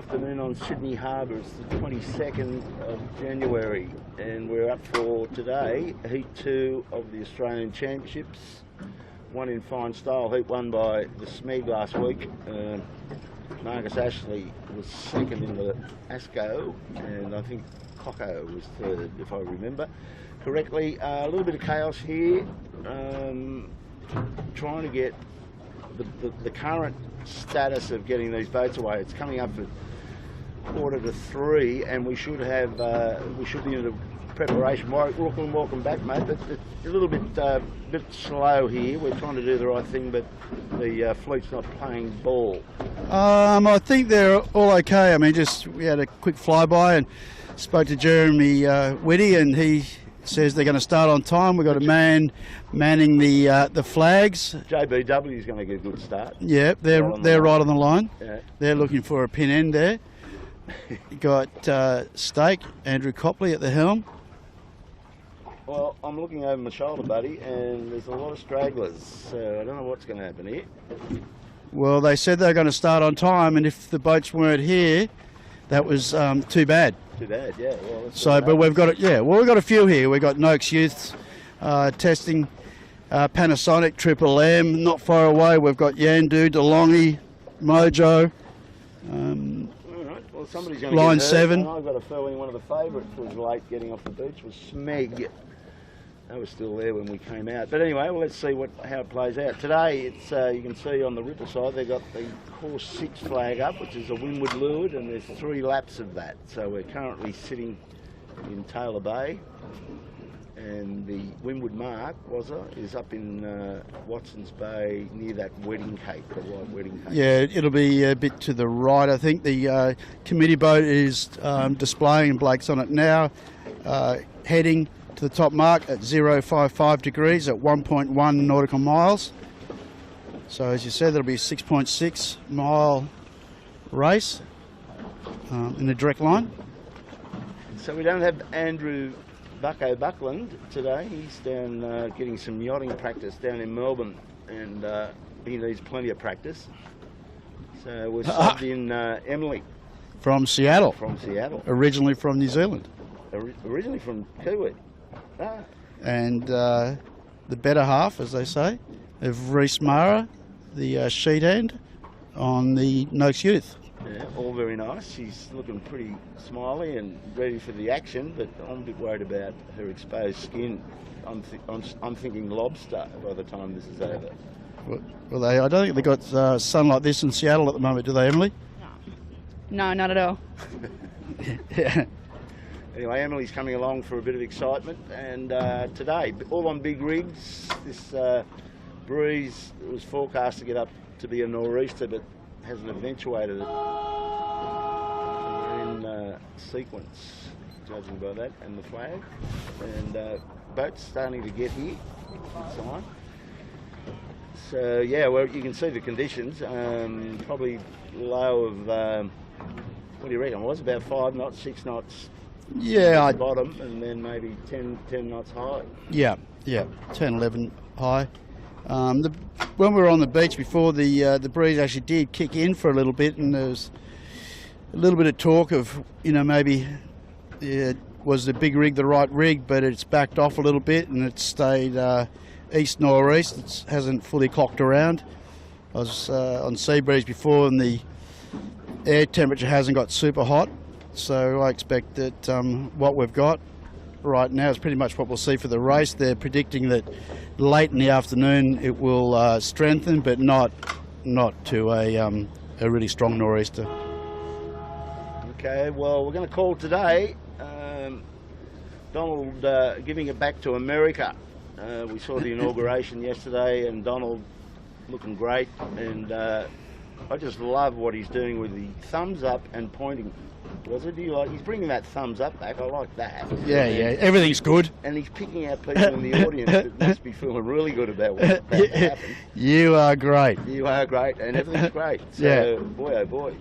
afternoon on Sydney Harbour. It's the 22nd of January and we're up for today Heat 2 of the Australian Championships. One in fine style, Heat 1 by the Smeg last week. Marcus Ashley was second in the ASCO and I think Coco was third, if I remember correctly. A little bit of chaos here, trying to get the current status of getting these boats away. It's coming up at 2:45 and we should be into preparation. Welcome back, mate. But it's a little bit slow here. We're trying to do the right thing, but the fleet's not playing ball. I think they're all okay. I mean, we had a quick flyby and spoke to Jeremy Whitty, and he says they're going to start on time. We've got a man manning the flags. JBW is going to get a good start. Yeah, they're right on the line. Yeah. They're looking for a pin end there. You got Stake, Andrew Copley at the helm. Well, I'm looking over my shoulder, buddy, and there's a lot of stragglers, so I don't know what's going to happen here. Well, they said they're going to start on time, and if the boats weren't here, that was too bad. Too bad, yeah. Well, so, but we've got we've got a few here. We've got Noakes Youth testing, Panasonic, Triple M, not far away. We've got Yandu, DeLonghi, Mojo. All right. Well, somebody's going to Line get hurt, 7. and I've got a feeling one of the favourites was late getting off the beach was Smeg. That was still there when we came out. But anyway, well, let's see how it plays out. Today, it's you can see on the ripple side, they've got the course 6 flag up, which is a windward leeward, and there's 3 laps of that. So we're currently sitting in Taylor Bay, and the windward mark, is up in Watson's Bay near that wedding cake, the white wedding cake. Yeah, it'll be a bit to the right. I think the committee boat is displaying, and Blake's on it now, heading to the top mark at 055 degrees at 1.1 nautical miles. So as you said, that'll be a 6.6 mile race in a direct line. So we don't have Andrew Bucko Buckland today. He's down getting some yachting practice down in Melbourne, and he needs plenty of practice. So we're subbed in Emily. From Seattle. From Seattle. Originally from New Zealand. Originally from Kiwi. Ah. And the better half, as they say, of Reese Mara, the sheet hand on the Noakes Youth. Yeah, all very nice. She's looking pretty smiley and ready for the action, but I'm a bit worried about her exposed skin. I'm thinking lobster by the time this is over. Well, I don't think they've got sun like this in Seattle at the moment, do they, Emily? No, not at all. Yeah. Anyway, Emily's coming along for a bit of excitement, and today, all on big rigs. This breeze was forecast to get up to be a nor'easter, but hasn't eventuated it. We're in sequence, judging by that and the flag. And boats starting to get here. Good sign. So yeah, well, you can see the conditions. Probably low of what do you reckon? It was about 5 knots, 6 knots. Yeah, bottom, and then maybe 10 knots high. Yeah, 10, 11 high. When we were on the beach before, the breeze actually did kick in for a little bit, and there was a little bit of talk of, maybe was the big rig the right rig, but it's backed off a little bit and it's stayed east nor'east. It hasn't fully clocked around. I was on sea breeze before, and the air temperature hasn't got super hot. So I expect that what we've got right now is pretty much what we'll see for the race. They're predicting that late in the afternoon it will strengthen, but not to a really strong nor'easter. Okay, well, we're going to call today Donald giving it back to America. We saw the inauguration yesterday, and Donald looking great, and I just love what he's doing with the thumbs up and pointing. He's bringing that thumbs up back. I like that. Yeah, everything's good. And he's picking out people in the audience that must be feeling really good about what's about to happen. You are great. You are great, and everything's great. So, yeah. Boy, oh boy.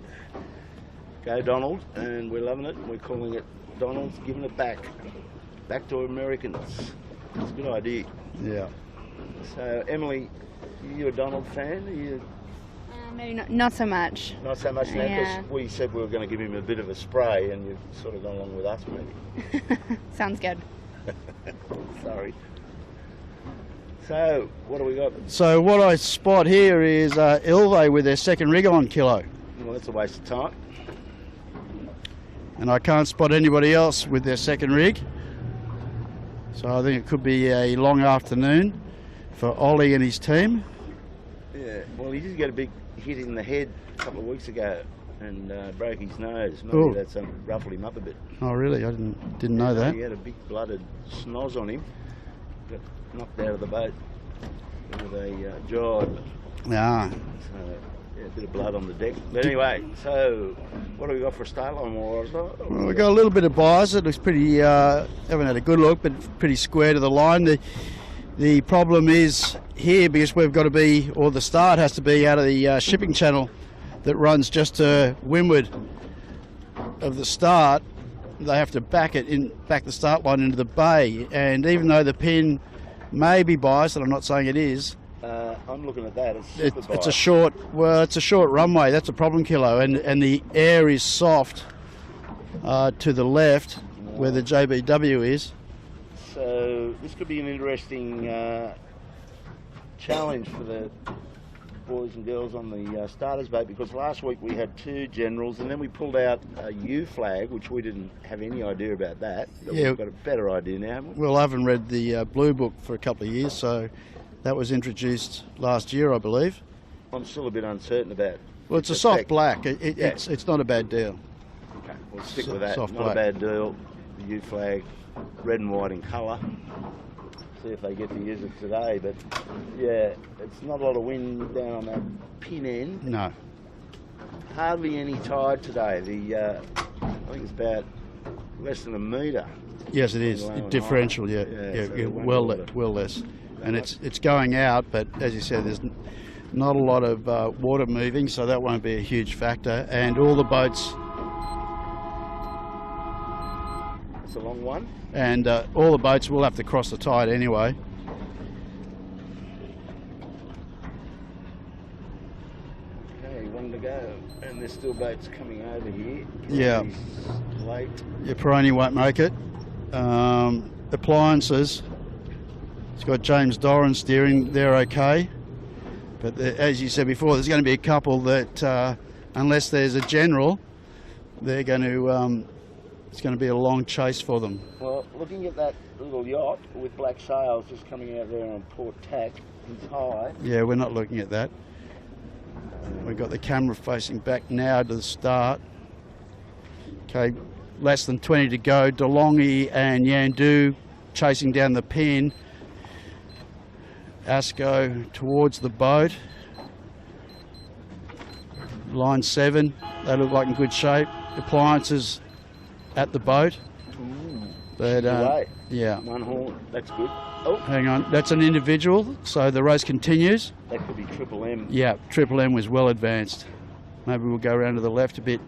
Go Donald, and we're loving it. We're calling it Donald's giving it back to Americans. It's a good idea. Yeah. So, Emily, are you a Donald fan? Are you... Maybe not so much. Not so much now, Yeah. because we said we were going to give him a bit of a spray, and you've sort of gone along with us, maybe. Sounds good. Sorry. So, what do we got? So what I spot here is Ilve with their second rig on, Kilo. Well, that's a waste of time. And I can't spot anybody else with their second rig. So I think it could be a long afternoon for Ollie and his team. Yeah, well, he did get a big hit in the head a couple of weeks ago and broke his nose. Maybe Ooh. that's ruffled him up a bit. Oh really? I didn't know that. He had a big blooded snoz on him. Got knocked out of the boat with a jibe. Ah. So, yeah, a bit of blood on the deck. But anyway, so what do we got for a start line? Well, we've got a little bit of bias. It looks pretty, haven't had a good look, but pretty square to the line. The problem is here, because we've got to be, or the start has to be out of the shipping channel that runs just to windward of the start. They have to back the start line into the bay, and even though the pin may be biased, and I'm not saying it is, I'm looking at that. it's a short runway. That's a problem, Kilo, and the air is soft to the left where the JBW is. So this could be an interesting challenge for the boys and girls on the starters boat, because last week we had 2 generals and then we pulled out a U flag, which we didn't have any idea about that. But Yeah. we've got a better idea now, haven't we? Well, I haven't read the Blue Book for a couple of years, so that was introduced last year, I believe. I'm still a bit uncertain about. Well, it's a its soft effect. black. Yeah. It's not a bad deal. Okay, we'll stick So- with that. soft Not black. a bad deal. The U flag, red and white in colour. See if they get to use it today. But yeah, it's not a lot of wind down on that pin end. No. Hardly any tide today. I think it's about less than a metre. Yes, it is. Low and high. differential, yeah, Yeah, so it won't well, bother. well less. And it's going out, but as you said, there's not a lot of water moving, so that won't be a huge factor. And all the boats, It's a long one. and all the boats will have to cross the tide anyway. Okay, one to go. And there's still boats coming over here. Yeah. It's late. Yeah, Peroni won't make it. Appliances, it's got James Doran steering, they're okay. But as you said before, there's going to be a couple that, unless there's a general, they're going to, it's going to be a long chase for them. Well, looking at that little yacht with black sails just coming out there on port tack, it's high. Yeah, we're not looking at that. We've got the camera facing back now to the start. Okay, less than 20 to go. DeLonghi and Yandu chasing down the pin. Asco towards the boat. Line 7, they look like in good shape. Appliances at the boat. But Away. yeah, One horn, that's good. Oh, hang on, that's an individual, so the race continues. that could be Triple M. Yeah, Triple M was well advanced. Maybe we'll go around to the left a bit,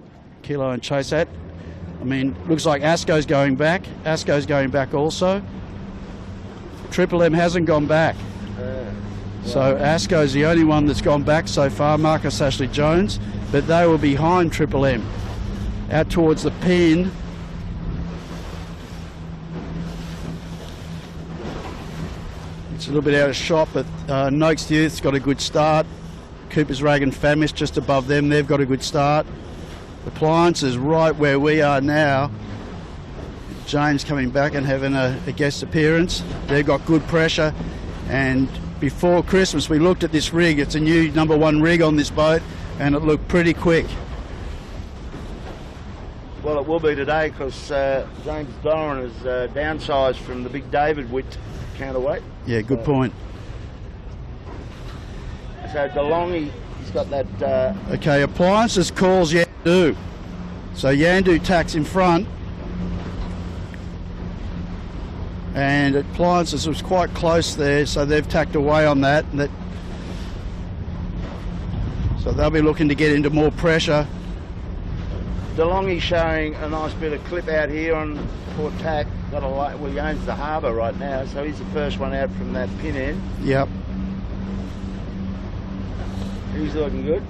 Kilo, and chase that. I mean, looks like Asco's going back. Asco's going back also. Triple M hasn't gone back. So Asco's the only one that's gone back so far, Marcus Ashley Jones, but they were behind Triple M. Out towards the pin. It's a little bit out of shot, but Noakes Youth's got a good start. Cooper's Rag and Famish just above them, they've got a good start. Appliances right where we are now. James coming back and having a guest appearance. They've got good pressure, and before Christmas we looked at this rig. It's a new #1 rig on this boat, and it looked pretty quick. Well, it will be today because James Doran has downsized from the big David Witt counterweight. Yeah, good point. So DeLonghi, he's got that. Okay, Appliances calls Yandu. So Yandu tacks in front. And Appliances was quite close there, so they've tacked away on that. So they'll be looking to get into more pressure. DeLonghi showing a nice bit of clip out here on port tack. Got a light. Well, he owns the harbour right now, so he's the first one out from that pin end. Yep. He's looking good.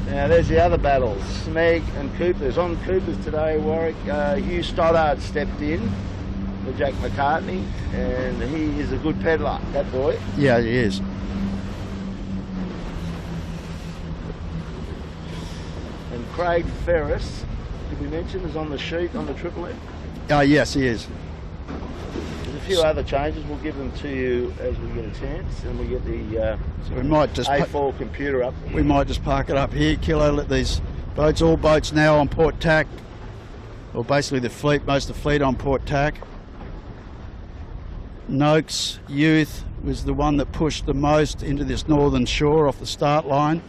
Now there's the other battles, Smeg and Coopers. On Coopers today, Warwick, Hugh Stoddard stepped in for Jack McCartney, and he is a good peddler, that boy. Yeah, he is. And Craig Ferris, did we mention, is on the sheet on the Triple M? Yes, he is. There's a few other changes. We'll give them to you as we get a chance, and we get the So we might just A4 computer up. we might just park it up here, Kilo. Let these boats, all boats now on port tack, or basically the fleet, most of the fleet on port tack. Noakes Youth was the one that pushed the most into this northern shore off the start line.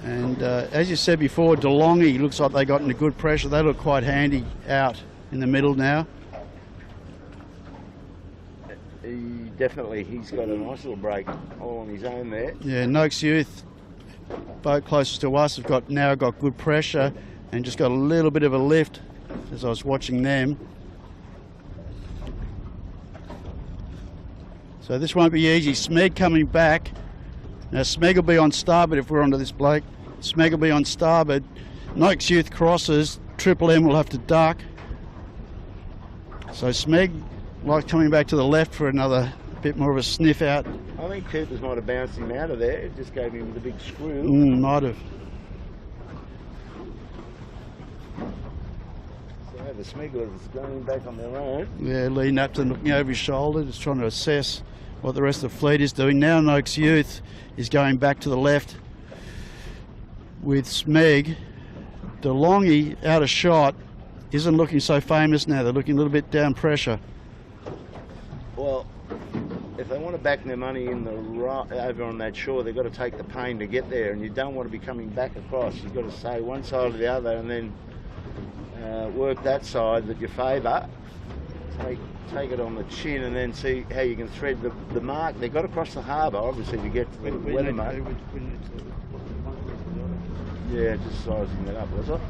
And as you said before, DeLonghi looks like they got into good pressure. They look quite handy out in the middle now. He's got a nice little break all on his own there. Yeah, Noakes Youth, boat closest to us, have now got good pressure and just got a little bit of a lift as I was watching them. So this won't be easy. Smeg coming back. Now Smeg will be on starboard if we're onto this bloke. Smeg will be on starboard. Noakes Youth crosses. Triple M will have to duck. So Smeg like coming back to the left for another bit more of a sniff out. I think Coopers might have bounced him out of there. It just gave him the big screw. Might have. So the Smigglers is going back on their own. Yeah, Lee Napton looking over his shoulder, just trying to assess what the rest of the fleet is doing. Now Noakes Youth is going back to the left with Smeg. DeLonghi, out of shot, isn't looking so famous now. They're looking a little bit down pressure. Well, if they want to back their money in the over on that shore, they've got to take the pain to get there, and you don't want to be coming back across. You've got to stay one side or the other, and then work that side that you favour. Take it on the chin, and then see how you can thread the mark. They've got to cross the harbour, obviously, to get to the weather mark. Yeah, just sizing that up, was it?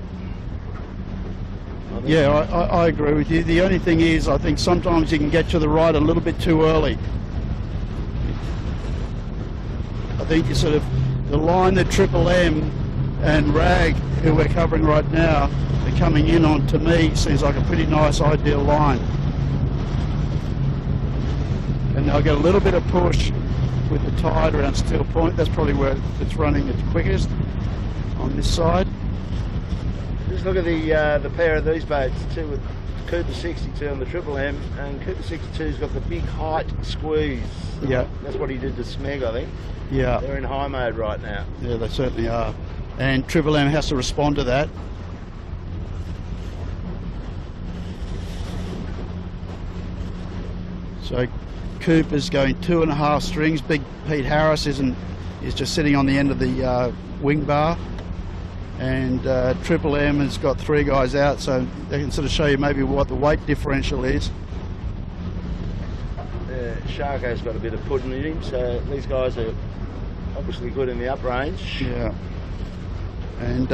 Yeah, I agree with you. The only thing is, I think sometimes you can get to the right a little bit too early. I think you sort of, the line that Triple M and Rag, who we're covering right now, are coming in on, to me, seems like a pretty nice ideal line. And they'll get a little bit of push with the tide around Steel Point. That's probably where it's running its quickest on this side. Just look at the pair of these boats, two with Cooper 62 and the Triple M, and Cooper 62's got the big height squeeze. Yeah. That's what he did to Smeg, I think. Yeah. They're in high mode right now. Yeah, they certainly are. And Triple M has to respond to that. So Cooper's going 2.5 strings. Big Pete Harris is just sitting on the end of the wing bar. And Triple M has got 3 guys out, so they can sort of show you maybe what the weight differential is. Sharko's got a bit of pudding in him, so these guys are obviously good in the up range. Yeah. And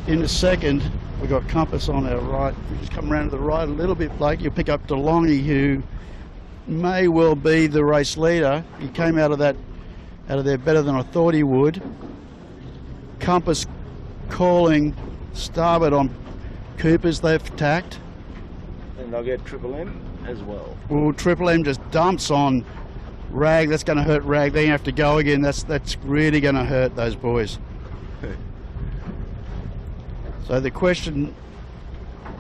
in a second, we've got Compass on our right. We just come around to the right a little bit, Blake. You'll pick up DeLonghi, who may well be the race leader. He came out of there better than I thought he would. Compass calling starboard on Coopers, they've tacked. And I'll get Triple M as well. Well, Triple M just dumps on Rag. That's going to hurt Rag. They're going to have to go again. That's really going to hurt those boys. So the question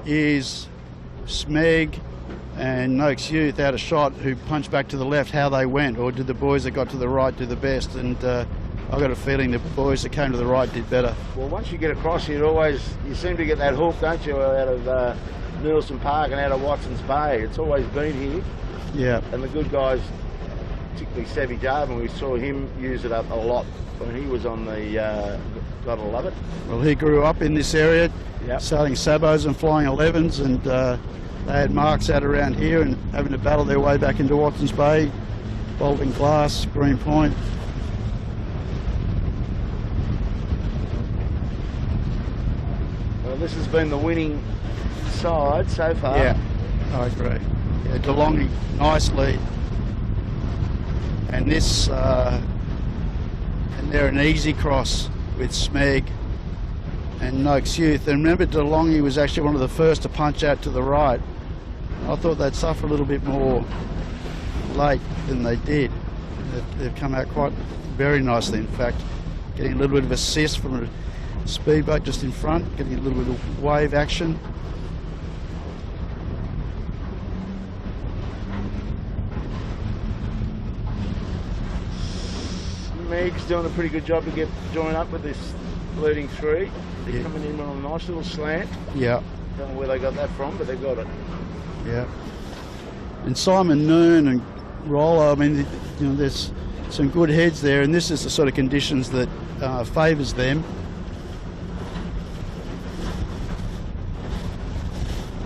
is, Smeg and Noakes Youth out of shot, who punched back to the left, how they went, or did the boys that got to the right do the best? And I've got a feeling the boys that came to the right did better. Well, once you get across here, you seem to get that hook, don't you, out of Nielsen Park and out of Watson's Bay. It's always been here. Yeah. And the good guys, particularly Savvy Jarvin, we saw him use it up a lot when he was on the Gotta Love It. Well, he grew up in this area, yep, starting sabos and flying 11s, and they had marks out around here and having to battle their way back into Watson's Bay, Bolton Glass, Green Point. Well, this has been the winning side so far. Yeah, I agree. Yeah, DeLonghi, nice lead. and this and they're an easy cross with Smeg and Noakes Youth. And remember, DeLonghi was actually one of the first to punch out to the right. I thought they'd suffer a little bit more late than they did. They've come out quite very nicely, in fact, getting a little bit of assist from a speedboat just in front, getting a little bit of wave action. Meg's doing a pretty good job to get join up with this leading three. They're Yeah. coming in on a nice little slant. Yeah, Don't know where they got that from, but they got it. yeah. And Simon Nearn and Roller, I mean, you know, there's some good heads there, and this is the sort of conditions that favours them.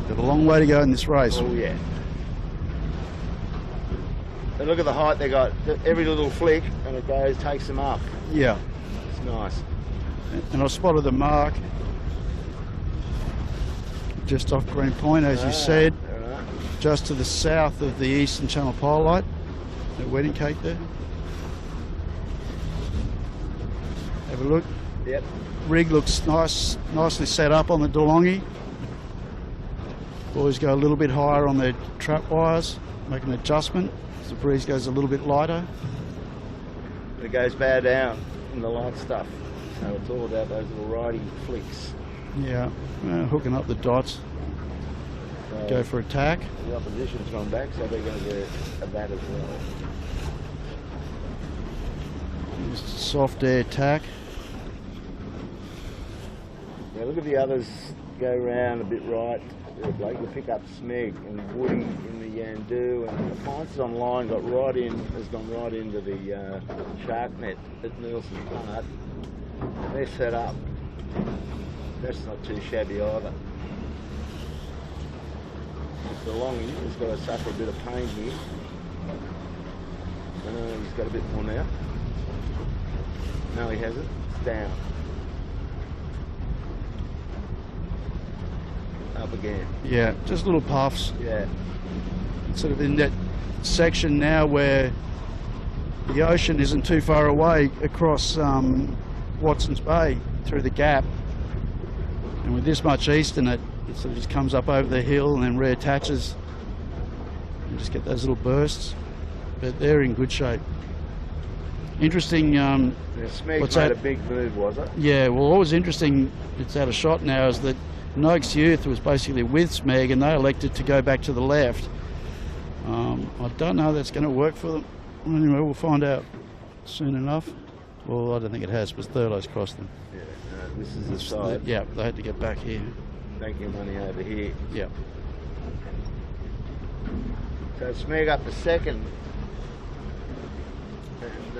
Got a long way to go in this race. Oh yeah. And look at the height they got. Every little flick and it goes, takes them up. Yeah, It's nice. and I spotted the mark just off Green Point, as you said, All right. just to the south of the Eastern Channel Pole Light, the wedding cake there. Have a look. Yep. Rig looks nice, nicely set up on the DeLonghi. Boys go a little bit higher on their trap wires, make an adjustment as the breeze goes a little bit lighter. It goes bow down in the light stuff. So it's all about those little riding flicks. Yeah, hooking up the dots, So go for attack. the opposition's gone back, so they're going to get a bat as well. Just a soft air tack. Now look at the others go round a bit right. Blake will pick up Smeg and Woody in the Yandu, and the Pints on line has gone right into the shark net at Nielsen Part. They're set up. That's not too shabby either. DeLonghi has got to suffer a bit of pain here. He's got a bit more now. No, he hasn't. It's down. Up again. Yeah, just little puffs. Yeah. Sort of in that section now where the ocean isn't too far away across Watson's Bay through the gap. And with this much east in it, it sort of just comes up over the hill and then reattaches. You just get those little bursts. But they're in good shape. Interesting. Now, Smeg What's made that? a big move, was it? Yeah, well, what was interesting, it's out of shot now, is that Noakes Youth was basically with Smeg and they elected to go back to the left. I don't know how that's going to work for them. Anyway, we'll find out soon enough. Well, I don't think it has, because Thurlow's crossed them. Yeah. This is the side. Yeah, they had to get back here. Take your money over here. Yeah. So Smeg up to second. And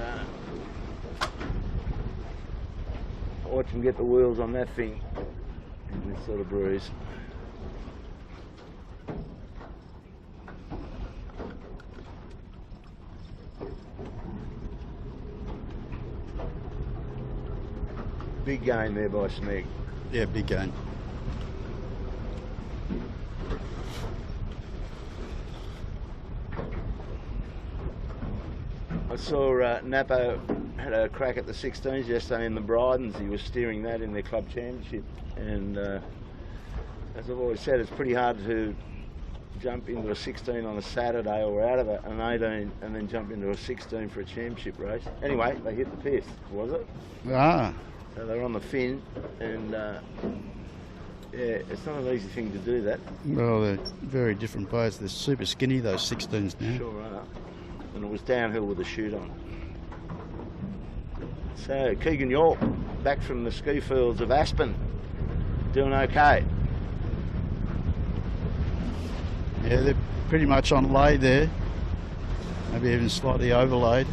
watch him get the wheels on that thing in this sort of breeze. Big game there by Smeg. Yeah, big game. I saw Napo had a crack at the 16s yesterday in the Brydens. He was steering that in their club championship, and as I've always said, it's pretty hard to jump into a 16 on a Saturday or out of an 18 and then jump into a 16 for a championship race. Anyway, they hit the piss, was it? Ah, So they're on the fin, and yeah, it's not an easy thing to do that. well, they're very different boats. They're super skinny, those 16s now. Sure are. And it was downhill with a chute on. So Keegan York, back from the ski fields of Aspen, doing okay. Yeah, they're pretty much on lay there. Maybe even slightly overlaid.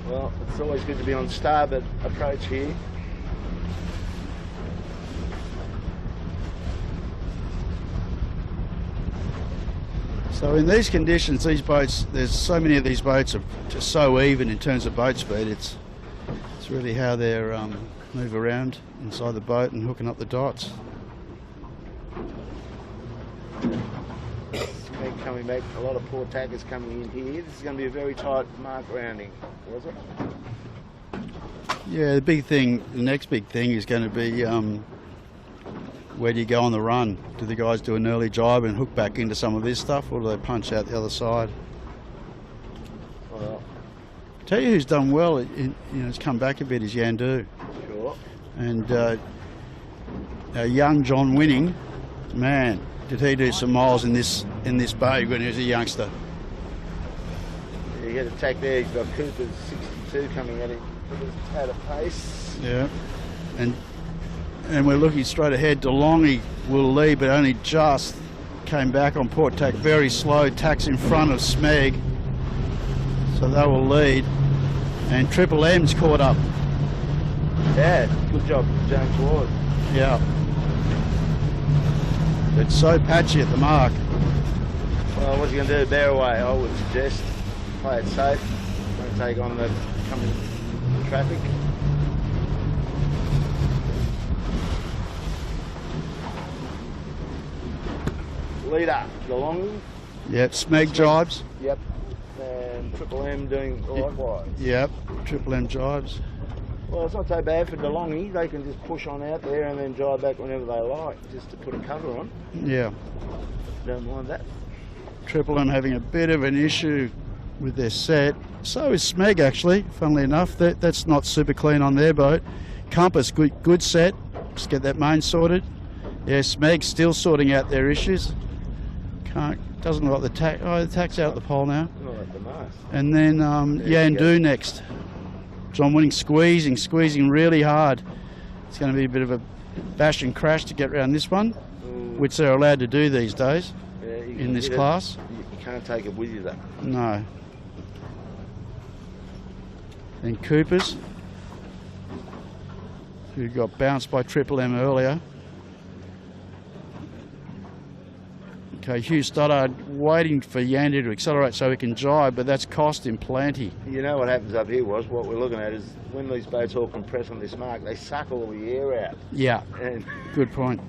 Well, it's always good to be on starboard approach here. So in these conditions, these boats, there's so many of these boats are just so even in terms of boat speed. It's really how they move around inside the boat and hooking up the dots. coming back. A lot of poor tackers coming in here. This is going to be a very tight mark rounding, was it? Yeah, the next big thing is going to be where do you go on the run? Do the guys do an early jibe and hook back into some of this stuff, or do they punch out the other side? Well, Tell you who's done well, has come back a bit, is Yandu. sure. And young John Winning, man, did he do some miles in this bay when he was a youngster. Yeah, you get a tack there. He's got Cooper's 62 coming at him. Cooper's had a pace. Yeah, and we're looking straight ahead. DeLonghi will lead, but only just came back on port tack, very slow. Tack's in front of Smeg, so they will lead. And Triple M's caught up. Yeah, good job, James Ward. Yeah, it's so patchy at the mark. Well, what's he going to do? Bear away, I would suggest. Play it safe. Don't take on the coming traffic. Leader, DeLonghi. Yep, Smeg jibes. Yep. And Triple M doing likewise. Yep, Triple M jibes. Well, it's not so bad for DeLonghi. They can just push on out there and then drive back whenever they like, just to put a cover on. Yeah. Don't mind that. Triple M having a bit of an issue with their set. So is Smeg, actually, funnily enough. That's not super clean on their boat. Compass, good set. Just get that main sorted. Yeah, Smeg's still sorting out their issues. Doesn't look like the tack. Oh, the tack's out at the pole now. Not at the mast. And then Yandu next. John Winning squeezing really hard. It's going to be a bit of a bash and crash to get around this one, which they're allowed to do these days in this class. You can't take it with you, though. No. Then Coopers, who got bounced by Triple M earlier. Okay, Hugh Stoddard waiting for Yandu to accelerate so he can jibe, but that's cost him plenty. You know what happens up here was, what we're looking at is when these boats all compress on this mark, they suck all the air out. Yeah, And good point.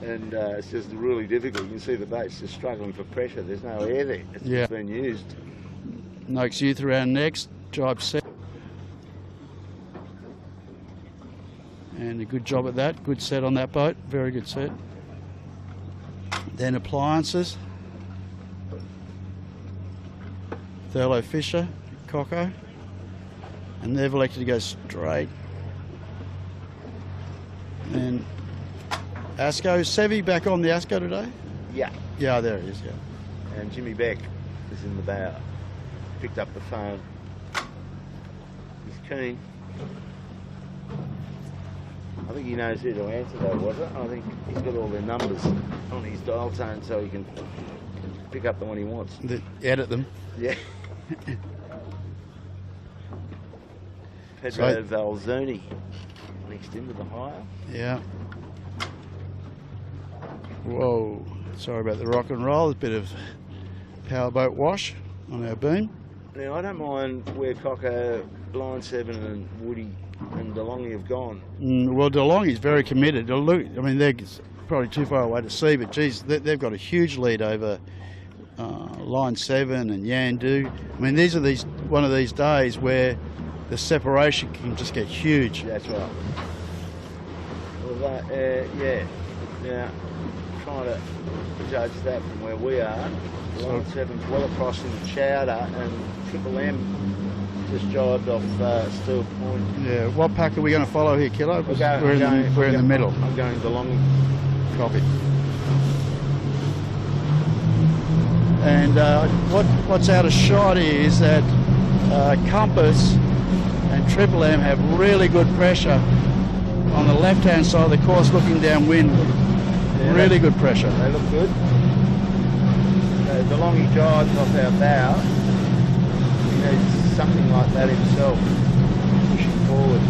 and it's just really difficult. You can see the boat's just struggling for pressure. There's no air there. It's Yeah. just been used. Noakes Youth around next, jibe set. And a good job at that, good set on that boat, very good set. Then appliances. Thurlow Fisher, Coco. And they've elected to go straight. And Asco, Sevi back on the Asco today? Yeah. Yeah, there it is, yeah. And Jimmy Beck is in the bow. Picked up the phone. He's keen. I think he knows who to answer though, was it? I think he's got all their numbers on his dial tone so he can pick up the one he wants. Edit them. Yeah. Pedro Valzoni next into the hire. Yeah. Whoa. Sorry about the rock and roll. There's a bit of powerboat wash on our beam. Now, I don't mind where Coco, Line 7 and Woody and DeLonghi have gone. Well, DeLonghi's very committed. Look, I mean, they're probably too far away to see, but geez, they've got a huge lead over Line 7 and Yandu. I mean, these are one of these days where the separation can just get huge. That's right. Well, yeah. Now, trying to judge that from where we are. Line 7's well across in the chowder, and Triple M just jibed off Steel Point. Yeah. What pack are we going to follow here, Kilo? We're in the middle. I'm going DeLonghi. Copy. And what's out of shot here is that Compass and Triple M have really good pressure on the left-hand side of the course looking downwind. Yeah, really good pressure. They look good. DeLonghi jives off our bow. He needs something like that himself, pushing forward.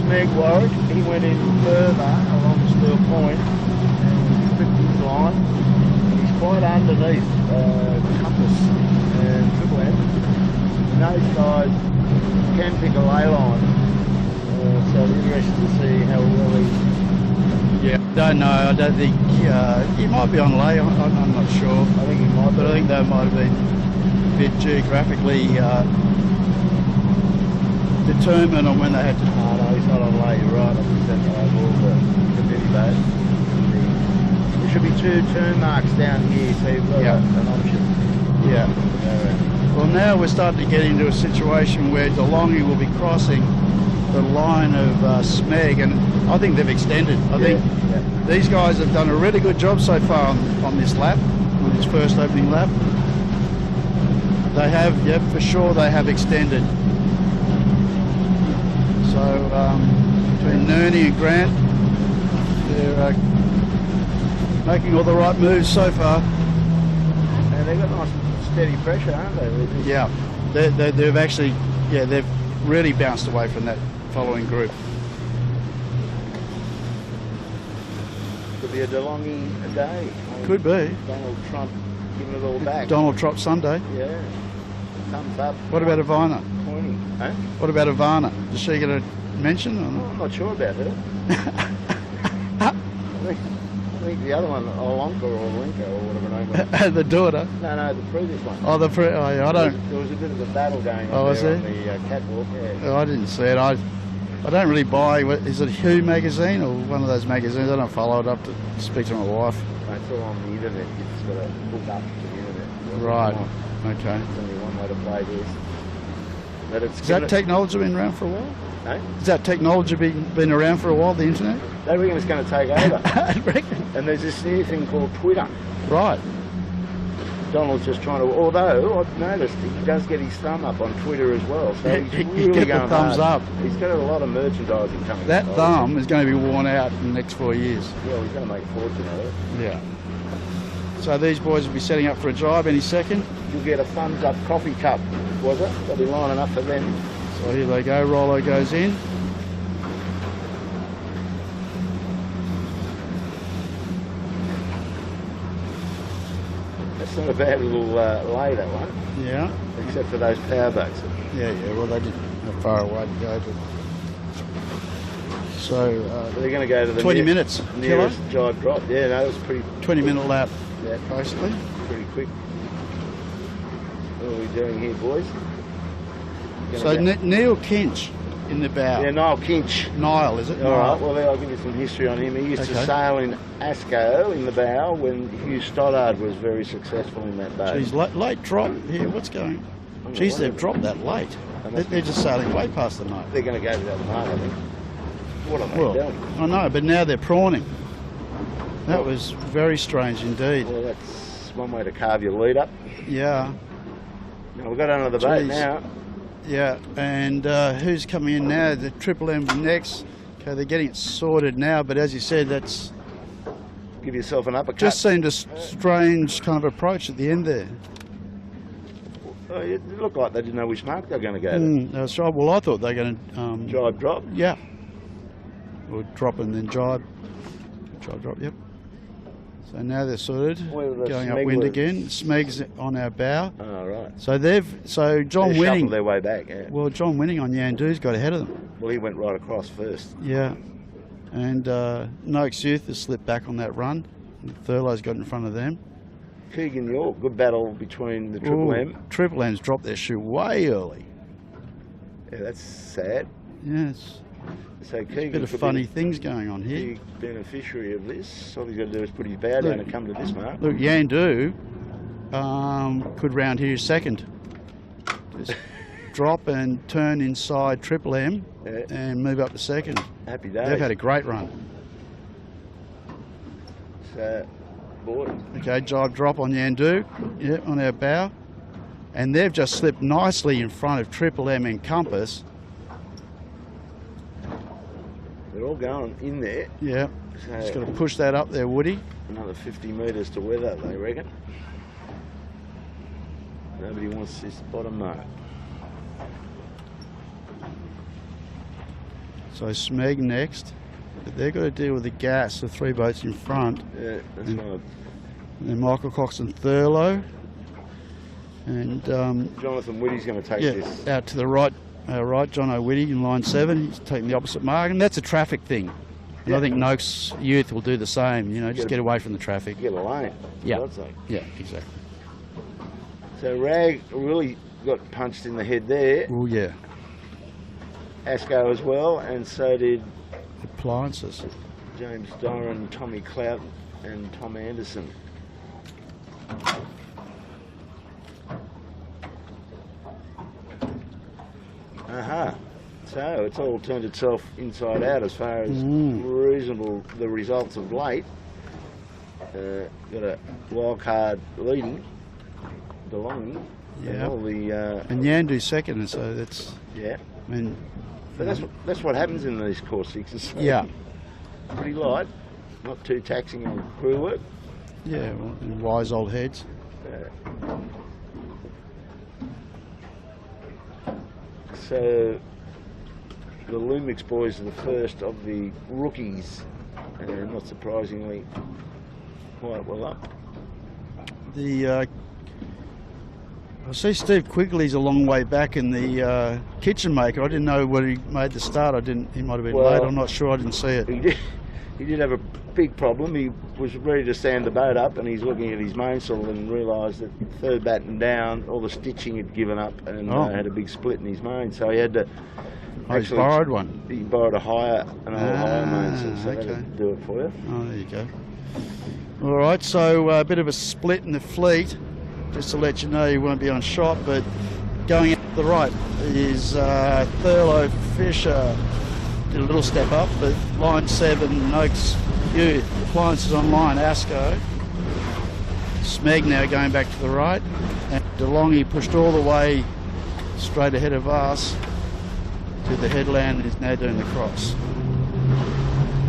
Smeg Warwick. He went in further along Steel Point and flipped his line. He's quite underneath Compass and Triple M. And those guys can pick a ley line. So it's interesting to see how well he... Yeah, don't know. I don't think he might be on lay. I'm not sure. I think he might, but I think they might have been a bit geographically determined on when they had to. Oh, no, he's not on lay. You're right. I'm just overall the Billy boat. There should be 2 turn marks down here, so you've got an option. Yeah. Well, now we're starting to get into a situation where DeLonghi will be crossing the line of Smeg, and I think they've extended. I think these guys have done a really good job so far on this lap, on this first opening lap. They have, for sure, they have extended. So between Nearn and Grant, they're making all the right moves so far. And they've got nice steady pressure, aren't they? Yeah, they've actually, they've really bounced away from that following group. Could be a DeLonghi day. Could be. Donald Trump giving it all back. Donald Trump Sunday. Yeah. Thumbs up. What about Ivana? Pointy. Huh? What about Ivana? Is she going to mention? Or I'm not sure about her. I think the other one, Olonka or Linka or whatever her name was. The daughter? No, the previous one. Oh, I don't. There was a bit of a battle going on there on the catwalk. Yeah. Oh, I didn't see it. I don't really buy. Is it Who magazine or one of those magazines? I don't follow it up to speak to my wife. It's all on the internet. You've just got to hook up to the internet. Right. Okay. There's only one way to play this. But it's Has that technology been around for a while? No? Has that technology been around for a while, the internet? They reckon it's going to take over. I reckon. And there's this new thing called Twitter. Right. Donald's just trying to, although I've noticed he does get his thumb up on Twitter as well. So he's really get going the thumbs hard. up. He's got a lot of merchandising coming. That thumb is going to be worn out in the next 4 years. Well, he's going to make a fortune out of it. Yeah. So these boys will be setting up for a drive any second. You'll get a thumbs up coffee cup, was it? They'll be lining up for them. So here they go, Rollo goes in. That's not a bad little lay, that one. Yeah. Except for those power boats. Yeah, well they didn't have far away to go, but... So they're going to go to the 20 minutes. nearest jibe drop. Yeah, no, it was pretty... 20-minute lap, yeah, basically. Pretty quick. What are we doing here, boys? So Neil Kinch in the bow. Yeah, Niall Kinch. Niall, is it? All right, well, I'll give you some history on him. He used to sail in Asco in the bow when Hugh Stoddard was very successful in that boat. Geez, late drop here. What's going on? Geez, they've dropped that late. They're just sailing way past the mark. They're going to go to the other mark, I think. What are they doing? I know, but now they're prawning. That was very strange indeed. Well, that's one way to carve your lead up. Yeah. Now, we've got under the boat now. Yeah, and who's coming in now? The Triple M next. Okay, they're getting it sorted now, but as you said, that's... Give yourself an uppercut. Just seemed a strange kind of approach at the end there. Well, it looked like they didn't know which mark they were going to go to. That's right. Well, I thought they were going to... jibe drop? Yeah. Or drop and then jibe. Jibe drop, yep. So now they're sorted, going upwind again. Smeg's on our bow. Oh, right. So John Winning... their way back, yeah. Well, John Winning on Yandu's got ahead of them. Well, he went right across first. Yeah. And Noakes Youth has slipped back on that run. Thurlow's got in front of them. Keegan York, good battle between the Triple M. Triple M's dropped their shoe way early. Yeah, that's sad. Yes. So Keegan, a bit of funny things going on here. Big beneficiary of this. All he's got to do is put his bow down and come to this mark. Look, Yandu could round here second. Just drop and turn inside Triple M and move up to second. Happy days. They've had a great run. So, boy. Okay, jibe drop on Yandu, on our bow. And they've just slipped nicely in front of Triple M and Compass. They're all going in there. Yeah, so just got to push that up there, Woody. Another 50 metres to weather, they reckon. Nobody wants this bottom mark. So Smeg next. But they've got to deal with the gas, the 3 boats in front. Yeah, that's And- right. And then Michael Cox and Thurlow. And Jonathan Whitty's going to take yeah, this. out to the right, John O'Whitty in line 7. He's taking the opposite mark, and that's a traffic thing. And I Yeah. think Noakes Youth will do the same. You know, just Get a- get away from the traffic. Get a lane. Yeah. I'd say. Yeah, exactly. So Rag really got punched in the head there. Oh yeah, Asco as well, and so did appliances. James Doran, Tommy Clout, and Tom Anderson. Aha. So it's all turned itself inside out as far as reasonable the results of late. Got a wild card leading, belonging. Yeah. And all the And Yandu second, and so that's. yeah. I mean, But that's what happens in these course sixes. yeah, Pretty light, not too taxing on crew work. yeah, well, and wise old heads. So the Lumix boys are the first of the rookies, and not surprisingly, quite well up. The I see Steve Quigley's a long way back in the kitchen maker. I didn't know when he made the start. He might have been Well, late. I'm not sure. I didn't see it. He did have a big problem. He was ready to stand the boat up, and he's looking at his mainsail and realised that third batten down, all the stitching had given up, and had a big split in his main. So he had to. He's borrowed one. He borrowed an higher mainsail, so okay. that'll do it for you. Oh, there you go. All right, so a bit of a split in the fleet. Just to let you know, you won't be on shot, but going out to the right is Thurlow Fisher. Did a little step up, but line 7, Noakes Youth. Appliances on line, Asco. Smeg now going back to the right. And DeLonghi pushed all the way straight ahead of us to the headland and is now doing the cross.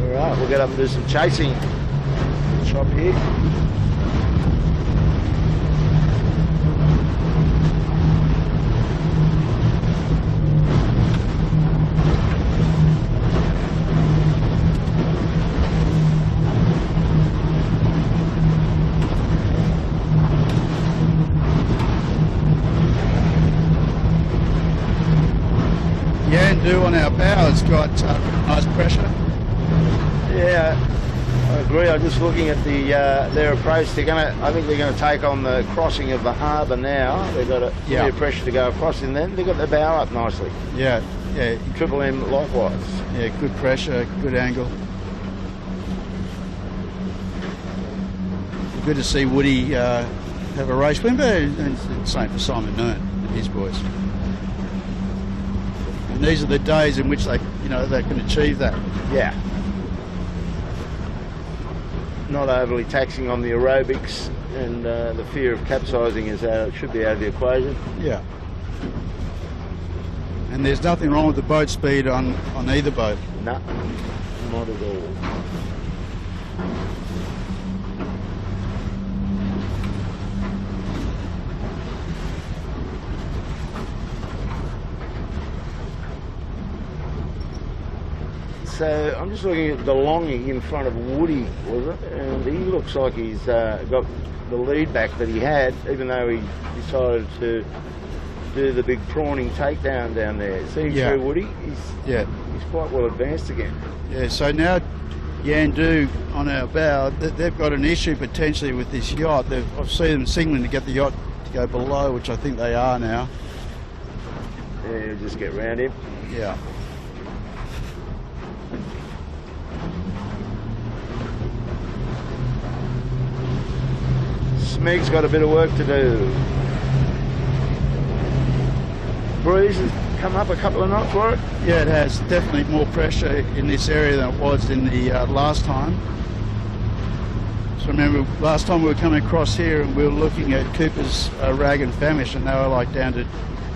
All right, we'll get up and do some chasing. Chop here. Yandu on our bow has got nice pressure. Yeah, I agree. I'm just looking at their approach. I think they're gonna take on the crossing of the harbour now. They've got a Yeah. bit of pressure to go across, and then they've got the bow up nicely. Yeah, yeah, Triple M likewise. yeah, good pressure, good angle. Good to see Woody have a race win, but same for Simon Nearn and his boys. And these are the days in which they can achieve that. Yeah. Not overly taxing on the aerobics, and the fear of capsizing should be out of the equation. Yeah. And there's nothing wrong with the boat speed on either boat. No, not at all. So I'm just looking at DeLonghi in front of Woody, was it? And he looks like he's got the lead back that he had, even though he decided to do the big prawning takedown down there. Seeing through Woody, he's quite well advanced again. Yeah, so now Yandu on our bow, they've got an issue potentially with this yacht. I've seen them signaling to get the yacht to go below, which I think they are now. Yeah, just get round him. Yeah. Smeg's got a bit of work to do. Breeze has come up a couple of knots for it. Yeah, it has definitely more pressure in this area than it was in the last time. So remember, last time we were coming across here and we were looking at Cooper's Rag and Famish, and they were like down to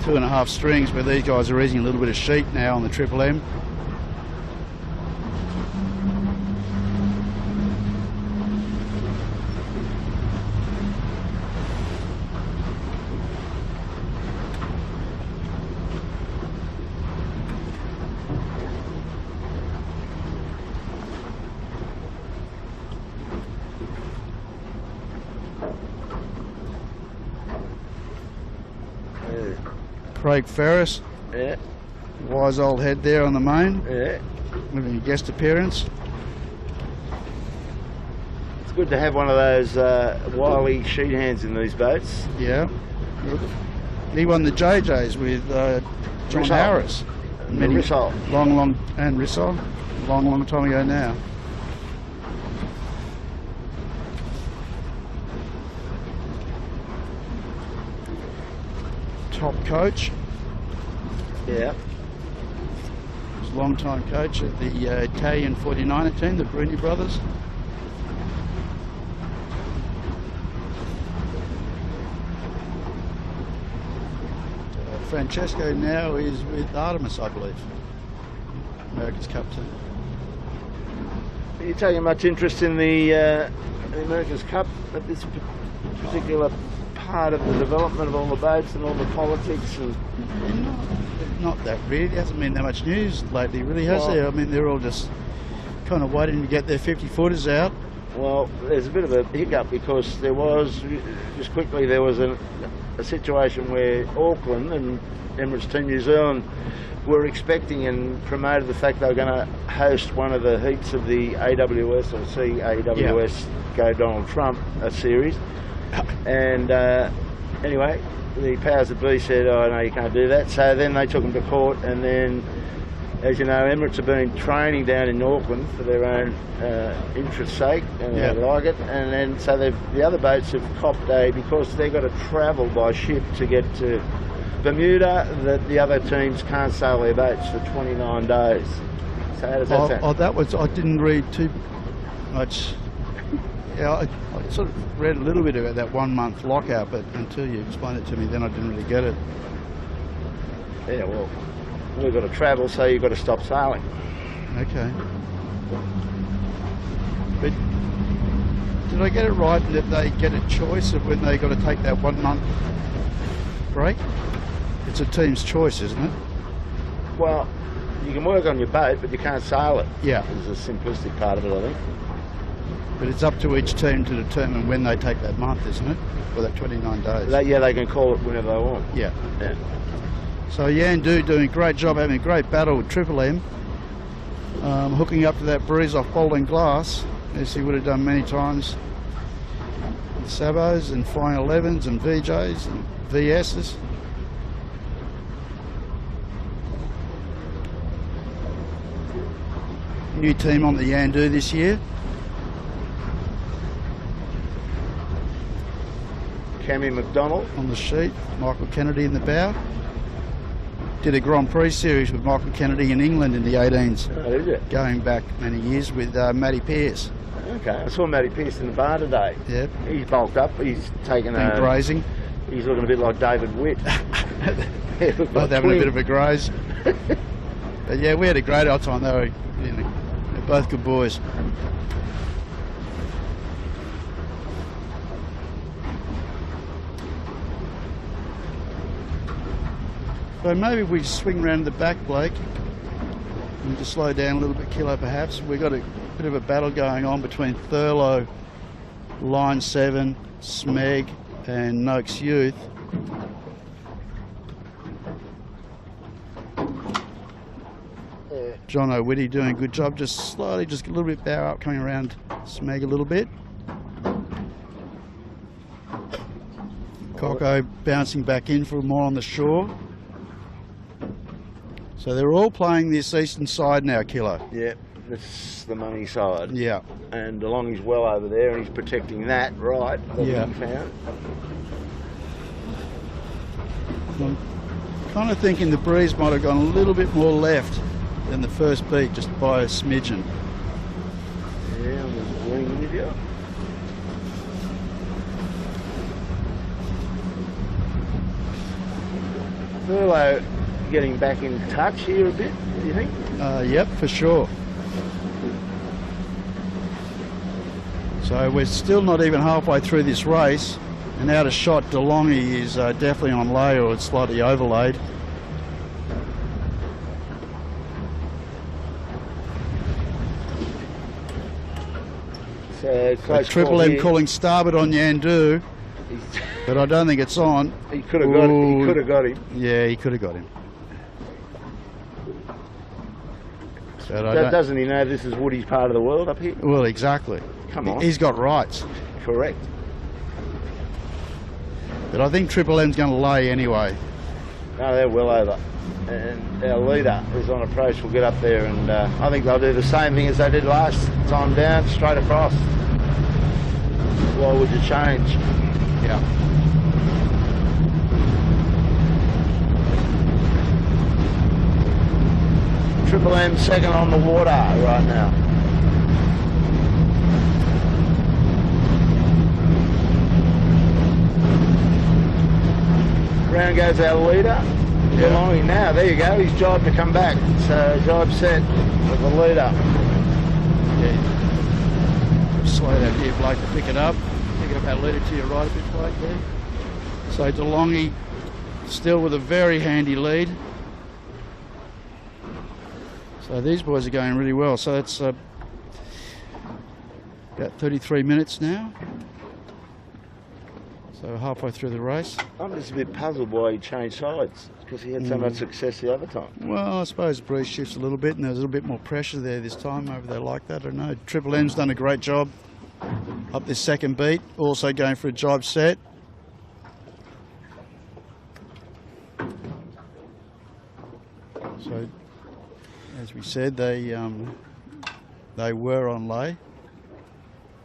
2.5 strings, where these guys are using a little bit of sheet now on the Triple M. Craig Ferris, Yeah, wise old head there on the main, yeah. making a guest appearance. It's good to have one of those wily sheet hands in these boats. Yeah. He won the JJs with John Rissole. Harris. Rissole. And Rissole. Long time ago now. Top coach. Yeah. Was a long-time coach at the Italian 49er team, the Bruni brothers. Francesco now is with Artemis, I believe. America's Cup team. Are you taking much interest in the America's Cup at this particular part of the development of all the boats and all the politics? And Not that really. There hasn't been that much news lately, really, has there? I mean, they're all just kind of waiting to get their 50-footers out. well, there's a bit of a hiccup because there was a situation where Auckland and Emirates Team New Zealand were expecting and promoted the fact they were going to host one of the heats of the AWS or CAWS Go Donald Trump series. And anyway, the powers that be said, oh no, you can't do that. So then they took them to court, and then, as you know, Emirates have been training down in Auckland for their own interest's sake, and they like it. And then so the other boats have copped because they've got to travel by ship to get to Bermuda, that the other teams can't sail their boats for 29 days. So how does that sound? I didn't read too much. Yeah, I sort of read a little bit about that 1 month lockout, but until you explained it to me, then I didn't really get it. Yeah, well, we've got to travel, so you've got to stop sailing. Okay. But did I get it right that they get a choice of when they got to take that 1 month break? It's a team's choice, isn't it? Well, you can work on your boat, but you can't sail it. Yeah. Is the simplistic part of it, I think. But it's up to each team to determine when they take that month, isn't it? Or that 29 days. They can call it whenever they want. Yeah. Yeah. So Yandu doing a great job, having a great battle with Triple M. Hooking up to that breeze off Bowling Glass, as he would have done many times with Sabos and Flying 11s and VJs and VSs. New team on the Yandu this year. Cammy McDonald. On the sheet, Michael Kennedy in the bow. Did a Grand Prix series with Michael Kennedy in England in the 18s. Oh, did you? Going back many years with Matty Pearce. Okay, I saw Matty Pearce in the bar today. Yep. He's bulked up. He's taken Been grazing. He's looking a bit like David Witt. Both having a bit of a graze. But yeah, we had a great old time. They're both good boys. So maybe we swing round the back, Blake, and just slow down a little bit, Kilo, perhaps. We've got a bit of a battle going on between Thurlow, Line 7, Smeg and Noakes Youth. John O'Witty doing a good job, just slowly, just a little bit bow up, coming around Smeg a little bit. Coco bouncing back in for more on the shore. So they're all playing this eastern side now, Kilo. Yeah, that's the money side. Yeah. And DeLonghi's well over there, and he's protecting that, right? That Yeah. we found. I'm kind of thinking the breeze might have gone a little bit more left than the first beat, just by a smidgen. Yeah, I'm agreeing with you. Furlow getting back in touch here a bit, do you think? Yep, for sure. So we're still not even halfway through this race, and out of shot, DeLonghi is definitely on lay, or it's slightly overlaid. So close Triple call M here. calling starboard on Yandu. but I don't think it's on. He could have got him. He could have got him. Yeah, he could have got him. But Doesn't he know this is Woody's part of the world up here? well, exactly. Come on. He's got rights. Correct. But I think Triple M's going to lay anyway. No, they're well over. And our leader, who's on approach, will get up there, and I think they'll do the same thing as they did last time down, straight across. Why would you change? Yeah. Triple M second on the water right now. Round goes our leader. Belonging now. There you go. His job to come back. So job set with the leader. Yeah. Slow down here, Blake, to pick it up. Pick up our leader to your right a bit, Blake, there. So DeLonghi still with a very handy lead. So these boys are going really well. So it's about 33 minutes now. So halfway through the race. I'm just a bit puzzled why he changed sides, because he had so much success the other time. Well, I suppose the breeze shifts a little bit and there's a little bit more pressure there this time. Maybe they like that, I don't know. Triple M's done a great job up this second beat. Also going for a job set. So, as we said, they were on lay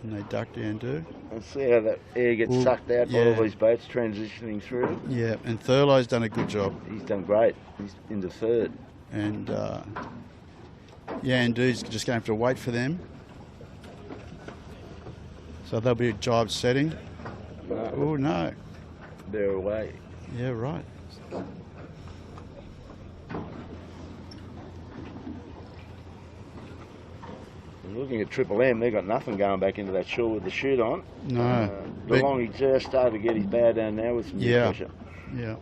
and they ducked down too. Let's see how that air gets sucked out by all these boats transitioning through. Yeah, and Thurlow's done a good job. He's done great. He's into third. And Yandu's just going to wait for them. So there'll be a jibe setting. No, Oh no. they're away. Yeah, right. Looking at Triple M, they've got nothing going back into that shore with the chute on. No. DeLonghi just started to get his bow down now with some new pressure. Yeah.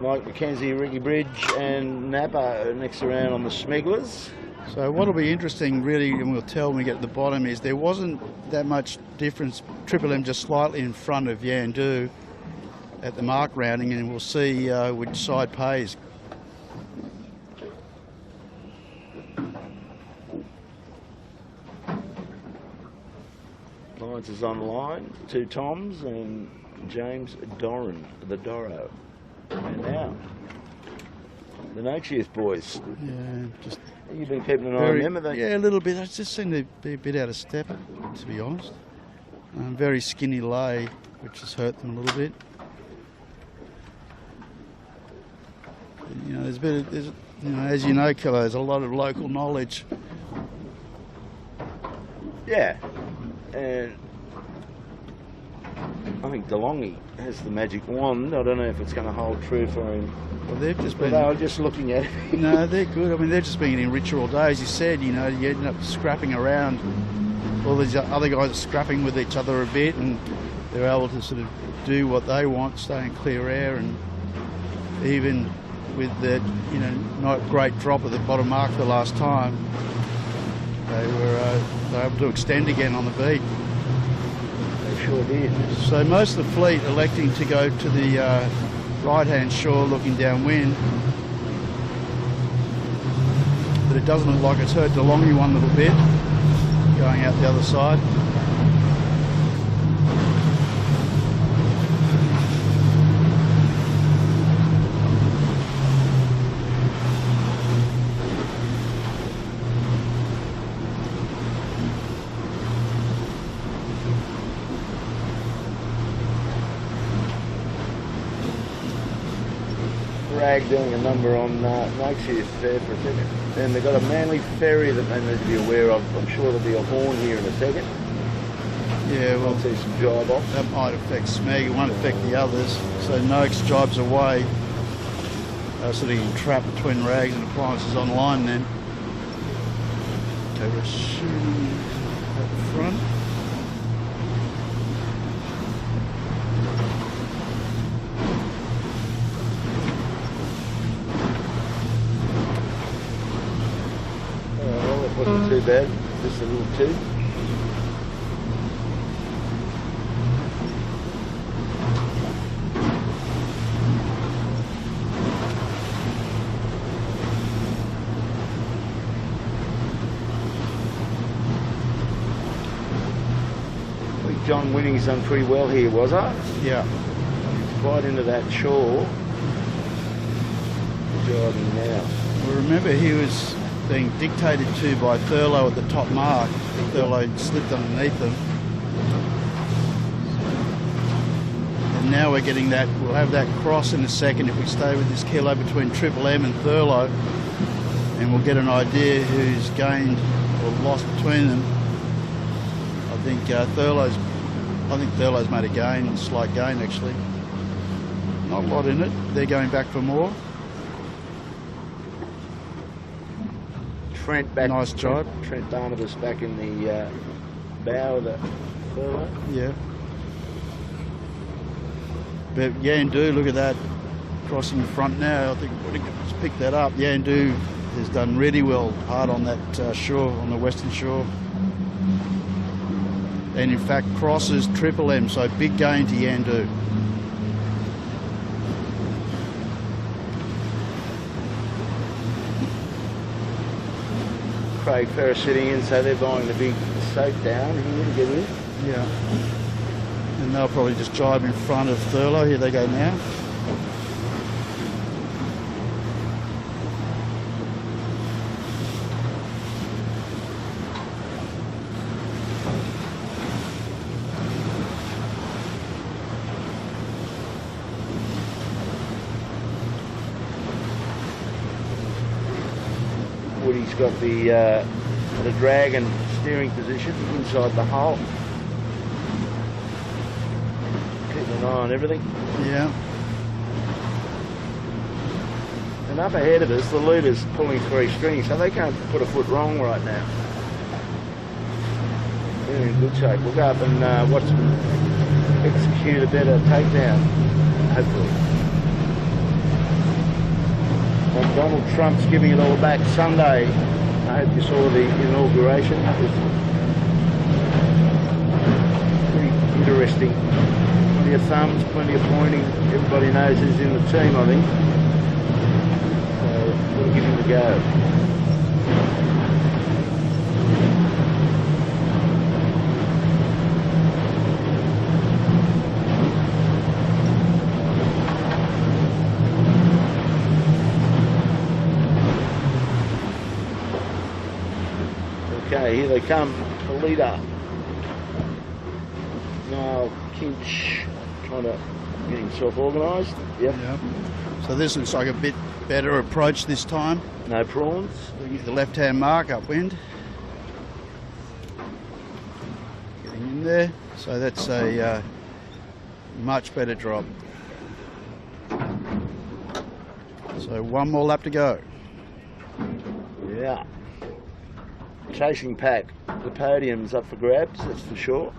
Mike McKenzie, Ricky Bridge and Napa next around on the Smegglers. So what'll be interesting really, and we'll tell when we get to the bottom, is there wasn't that much difference. Triple M just slightly in front of Yandu at the mark rounding, and we'll see which side pays. Lines is on line, two Toms and James Doran, the Doro. And now, the Nochius boys. Yeah, just You've been keeping an eye on them, haven't you? yeah, a little bit. I just seem to be a bit out of step, to be honest. Very skinny lay, which has hurt them a little bit. You know, there's you know, as you know, Kello, there's a lot of local knowledge. Yeah, and I think DeLonghi has the magic wand. I don't know if it's going to hold true for him. Well, they've just But been. they were just looking at it. No, they're good. I mean, they've just been in richer all day. As you said, you know, you end up scrapping around. All these other guys are scrapping with each other a bit, and they're able to sort of do what they want, stay in clear air, and even with the, you know, not great drop at the bottom mark the last time, they were able to extend again on the beat. They sure did. So most of the fleet electing to go to the right-hand shore looking downwind. But it doesn't look like it's hurt DeLonghi one little bit, going out the other side. Rag doing a number on Nochius there for a second. And they've got a Manly ferry that they need to be aware of. I'm sure there'll be a horn here in a second. Yeah, well, I'll see some jibe off. that might affect Smeg, it won't affect the others. So Noakes jibes away, sort of entrapped between rags and appliances on line then. Okay, we're shooting at the front. too bad. Just a little too. John Winning's done pretty well here, was I? Yeah. Right into that shore. Driving now. Well, remember he was being dictated to by Thurlow at the top mark. Thurlow slipped underneath them. And now we're getting that, we'll have that cross in a second if we stay with this kilo between Triple M and Thurlow. And we'll get an idea who's gained or lost between them. I think Thurlow's made a gain, a slight gain actually. Not a lot in it. They're going back for more. Trent back. Nice job. Trent Barnabas back in the bow of the Thurlow. Yeah. But Yandu, look at that, crossing the front now. I think let's pick that up. Yandu has done really well hard on that shore, on the western shore. And in fact crosses Triple M, so big gain to Yandu. Craig Ferris sitting in, so they're buying the big soak down here to get in. Yeah. And they'll probably just drive in front of Thurlow. Here they go now. Woody's got the drag and steering position inside the hull. Keeping an eye on everything. Yeah. And up ahead of us, the leader's pulling 3 strings, so they can't put a foot wrong right now. They're in good shape. We'll go up and watch them execute a better takedown, hopefully. And Donald Trump's giving it all back Sunday. I hope you saw the inauguration. It was pretty interesting. Plenty of thumbs, plenty of pointing. Everybody knows who's in the team, I think. So we'll give him a go. Okay, here they come, the leader, Niall Kinch, trying to get himself organised. Yep. Yeah. So this looks like a bit better approach this time. No prawns. Looking at the left-hand mark upwind. Getting in there. So that's a much better drop. So one more lap to go. Yeah. Chasing pack. The podium's up for grabs, that's for sure.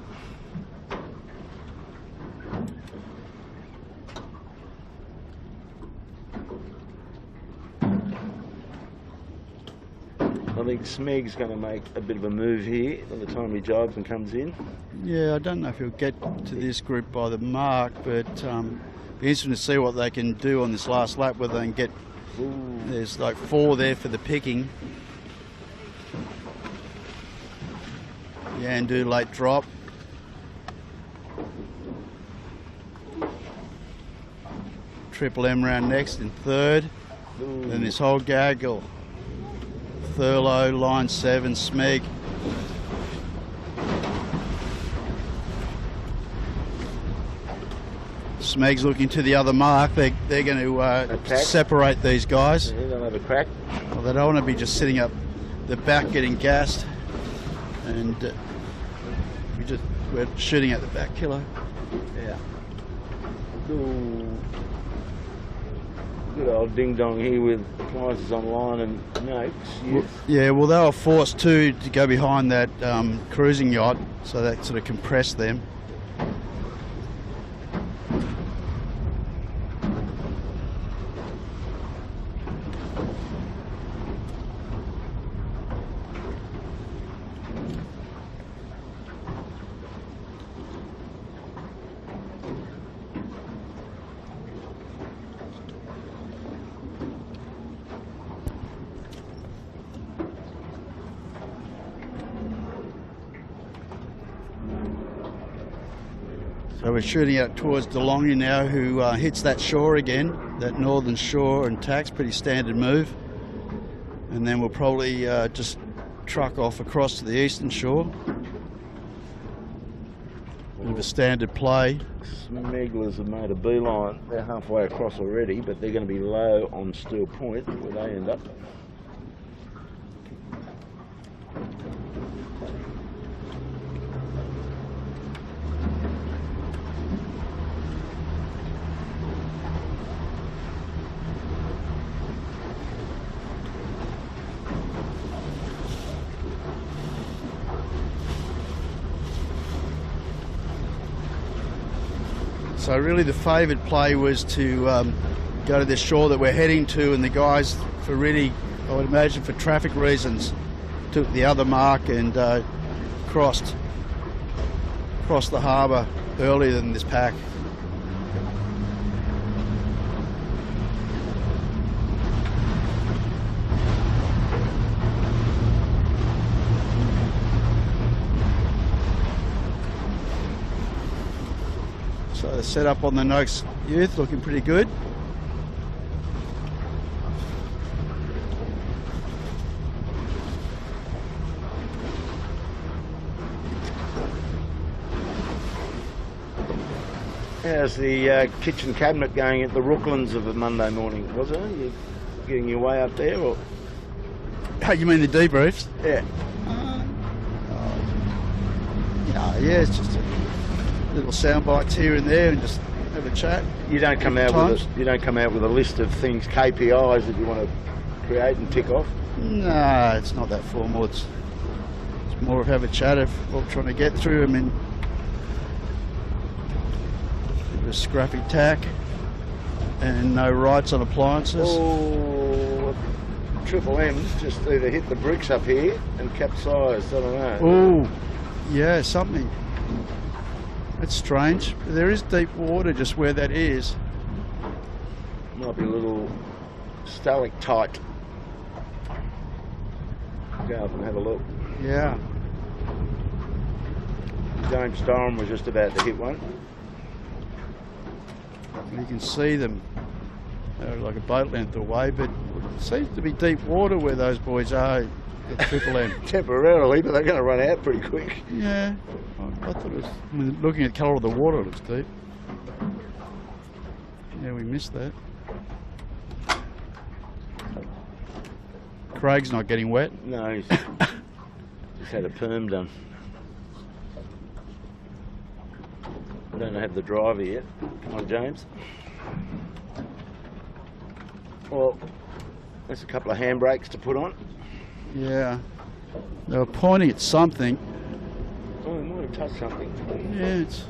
I think Smeg's going to make a bit of a move here by the time he jives and comes in. Yeah, I don't know if he'll get to this group by the mark, but be interesting to see what they can do on this last lap, whether they can get. Ooh. There's like 4 there for the picking. Yeah, and do late drop. Triple M round next in 3rd. Ooh. Then this whole gaggle. Thurlow, line 7, Smeg. Smeg's looking to the other mark. They're going to separate these guys. Yeah, they'll have a crack. Well, they don't want to be just sitting up the back getting gassed. And we're shooting at the back kilo. Yeah. Ooh. Good old ding dong here with appliances online and notes. Yes. Yeah, well, they were forced to go behind that cruising yacht, so that sort of compressed them. So we're shooting out towards DeLonghi now, who hits that shore again, that northern shore, and tacks, pretty standard move. And then we'll probably just truck off across to the eastern shore. Bit of a standard play. Smegglers have made a beeline. They're halfway across already, but they're going to be low on Steel Point, where they end up. So really the favoured play was to go to the shore that we're heading to, and the guys, for really, I would imagine for traffic reasons, took the other mark and crossed the harbour earlier than this pack. So the setup on the Noakes Youth looking pretty good. How's the kitchen cabinet going at the Rooklands of a Monday morning? Was it? You getting your way up there, or? Oh, you mean the debriefs? Yeah. Yeah, it's just little sound bites here and there, and just have a chat. You don't come out with a list of things, KPIs that you want to create and tick off. No, it's not that formal. It's more of have a chat of what we're trying to get through. I mean, a scrappy tack and no rights on appliances. Oh, Triple M's just either hit the bricks up here and capsized. I don't know. Oh, yeah, something. That's strange. There is deep water just where that is. Might be a little stalactite. Go up and have a look. Yeah. James Durham was just about to hit one. You can see them. They're like a boat length away, but it seems to be deep water where those boys are at Triple M. Temporarily, but they're going to run out pretty quick. Yeah. I thought it was, I mean, looking at the colour of the water, it looks deep. Yeah, we missed that. Craig's not getting wet. No, he's just had a perm done. I don't have the driver yet. Come on, James. Well, there's a couple of handbrakes to put on. Yeah. They were pointing at something. Oh, we might have touched something. Yeah, it's,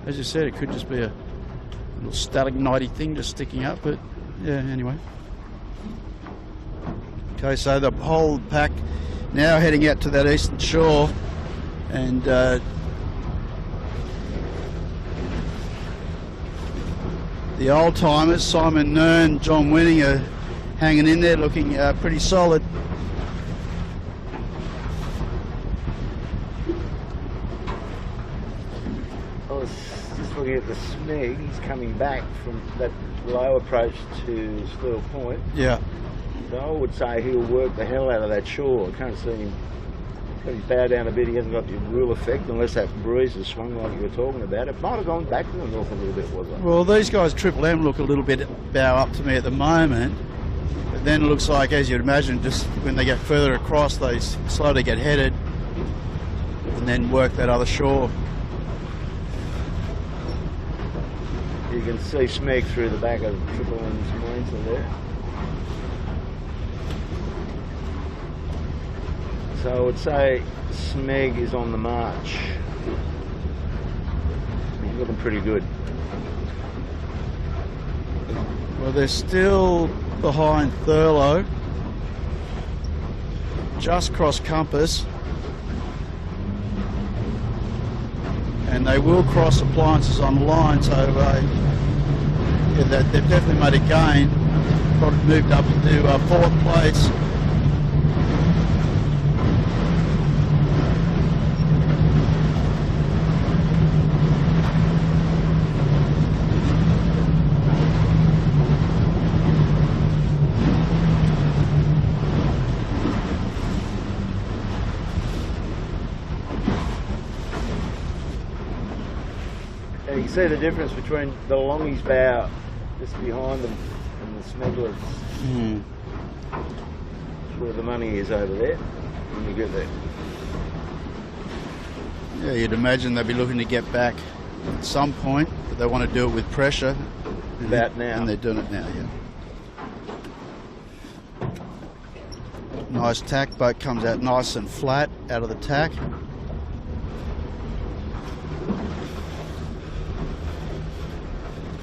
as you said, it could just be a little stalagmite thing just sticking up, but yeah, anyway. Okay, so the whole pack now heading out to that eastern shore, and the old timers, Simon Nearn, John Winning, are hanging in there looking pretty solid. Looking at the Smeg, he's coming back from that low approach to Steel Point. Yeah. So I would say he'll work the hell out of that shore. I can't see him. He's bow down a bit. He hasn't got the real effect unless that breeze has swung like you were talking about. It might have gone back to the north a little bit, was it? Well, these guys Triple M look a little bit bow up to me at the moment, but then it looks like, as you'd imagine, just when they get further across, they slowly get headed and then work that other shore. You can see Smeg through the back of Triple M's Marines there. So I would say Smeg is on the march. He's looking pretty good. Well, they're still behind Thurlow, just cross compass, and they will cross appliances on the line, so yeah, they've definitely made a gain. Probably moved up into fourth place. can see the difference between the longy's bow just behind them and the smegler's. Mm. That's where the money is over there when you get there. Yeah, you'd imagine they'd be looking to get back at some point, but they want to do it with pressure. About now. And they're doing it now, yeah. Nice tack, boat comes out nice and flat out of the tack.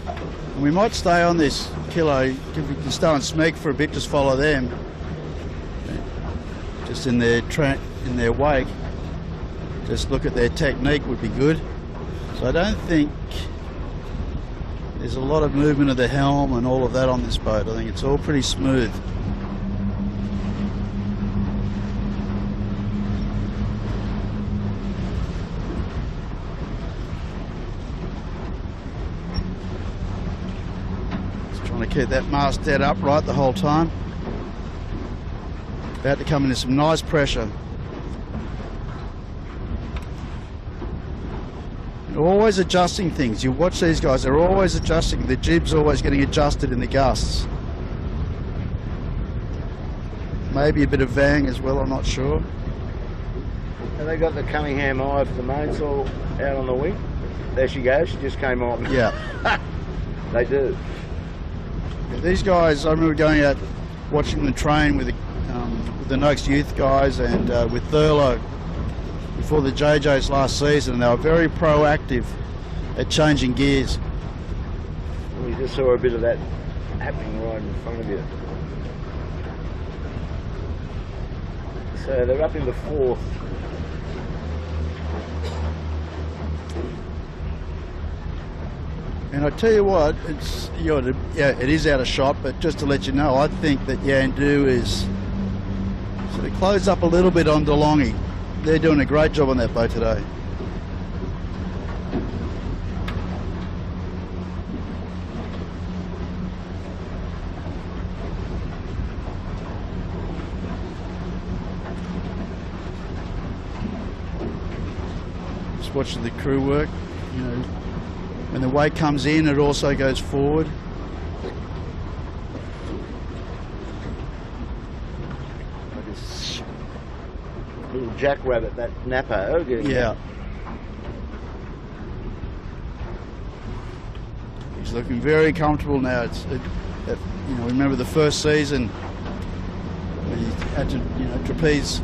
And we might stay on this kilo, if we can stay on Smeg for a bit, just follow them. Just in their wake. Just look at their technique would be good. So I don't think there's a lot of movement of the helm and all of that on this boat. I think it's all pretty smooth. Just trying to keep that mast dead upright the whole time. About to come into some nice pressure. They're always adjusting things. You watch these guys, they're always adjusting. The jib's always getting adjusted in the gusts. Maybe a bit of vang as well, I'm not sure. And they got the Cunningham eye for the mainsail out on the wing. There she goes, she just came on. Yeah. They do. Yeah, these guys, I remember going out watching them train with the Noakes youth guys and with Thurlow before the JJ's last season. They were very proactive at changing gears. We just saw a bit of that happening right in front of you. So they're up in the fourth. And I tell you what, it's it is out of shot, but just to let you know, I think that Yandu is sort of closed up a little bit on DeLonghi. They're doing a great job on that boat today. Just watching the crew work, you know, when the wake comes in, it also goes forward. Little jackrabbit, that Napa. Yeah. He's looking very comfortable now. You know, remember the first season when he had to, you know, trapeze,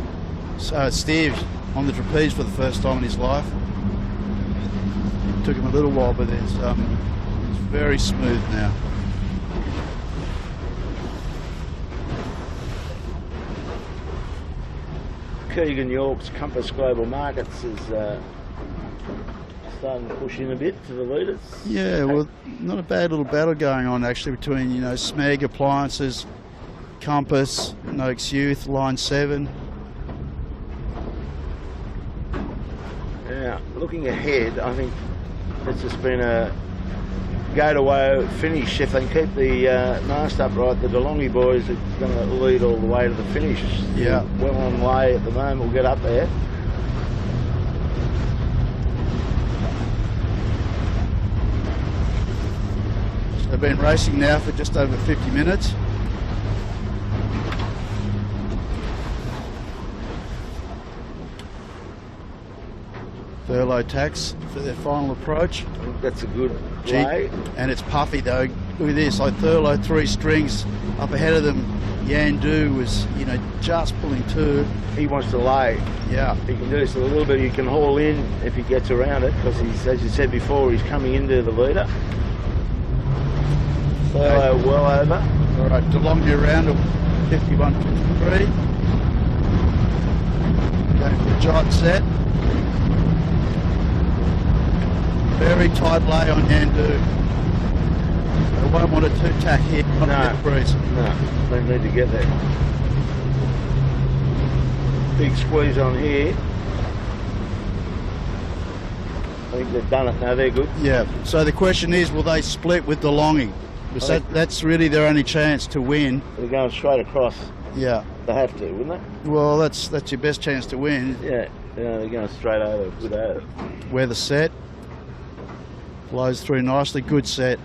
steer on the trapeze for the first time in his life. It took him a little while, but it's very smooth now. Keegan York's Compass Global Markets is starting to push in a bit to the leaders. Yeah, well, not a bad little battle going on actually between, you know, Smeg Appliances, Compass, Noakes Youth, Line 7. Now, looking ahead, I think it's just been a go-to-way finish. If they can keep the mast upright, the DeLonghi boys are going to lead all the way to the finish. Yeah. Well on way at the moment. We'll get up there. So they've been racing now for just over 50 minutes. Thurlow tacks for their final approach. I think that's a good way. And it's puffy though. Look at this, like Thurlow 3 strings up ahead of them. Yandu was, you know, just pulling 2. He wants to lay. Yeah. He can do this a little bit. He can haul in if he gets around it, because he's, as you said before, he's coming into the leader. Thurlow well over. All right, DeLonghi around to 51.53. Going for a giant set. Very tight lay on Yandu. They won't want a 2-tack here. No, breeze. no, they need to get there. Big squeeze on here. I think they've done it now, they're good. Yeah, so the question is, will they split with DeLonghi? Because that's really their only chance to win. They're going straight across. Yeah. They have to, wouldn't they? Well, that's your best chance to win. Yeah, they're going straight over, good over. Wear the set. Blows through nicely, good set.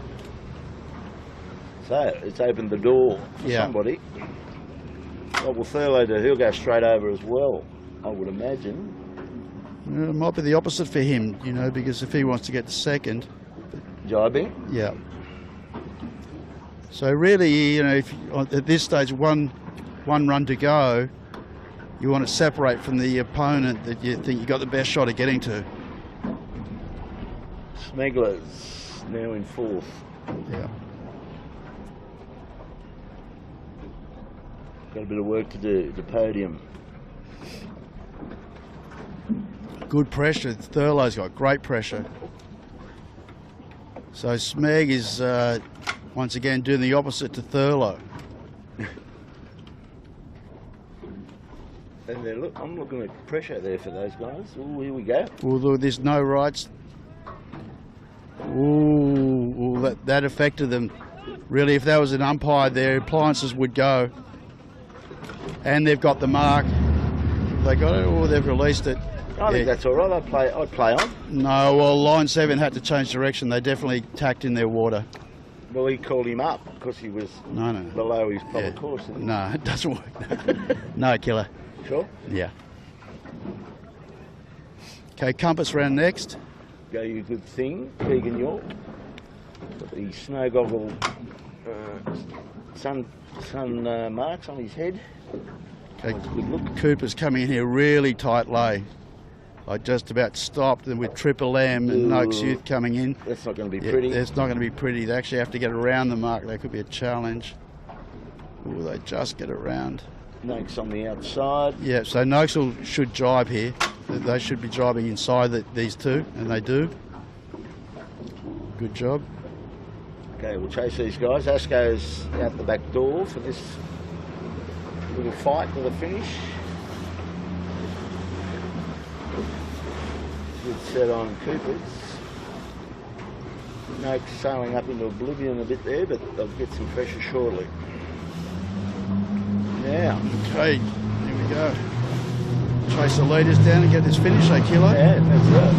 So it's opened the door for Yeah. somebody. Oh, well, Thurlow, he'll go straight over as well, I would imagine. It might be the opposite for him, you know, because if he wants to get to second, Jibing. yeah. So really, you know, if at this stage, one run to go, you want to separate from the opponent that you think you got the best shot of getting to. Smegler's now in fourth. Yeah. Got a bit of work to do, the podium. Good pressure. Thurlow's got great pressure. So Smeg is once again doing the opposite to Thurlow. And I'm looking at pressure there for those guys. Oh, here we go. Although there's no rights. Ooh, that affected them. Really, if there was an umpire there, appliances would go. And they've got the mark. They got it, or they've released it. I think that's all right. I'd play on. No, well, line 7 had to change direction. They definitely tacked in their water. Well, he called him up because he was No. below his proper course. Didn't he? No, it doesn't work. No, killer. Sure. Yeah. Okay, compass round next. Go you good thing, Keegan York. Got the snow goggle sun marks on his head. Okay, That's a good look. Cooper's coming in here really tight lay. I just about stopped them with Triple M and Noakes Youth coming in. That's not going to be Yeah, pretty. it's not going to be pretty. They actually have to get around the mark. That could be a challenge. Ooh, they just get around. Noakes on the outside. Yeah, so Noakes should jibe here. They should be jibing inside these two, and they do. Good job. Okay, we'll chase these guys. Asco's out the back door for this little fight to the finish. Good set on Cooper's. Noakes sailing up into oblivion a bit there, but they'll get some pressure shortly. Now, Okay, here we go. Chase the leaders down and get this finish, Kilo. yeah, that's it.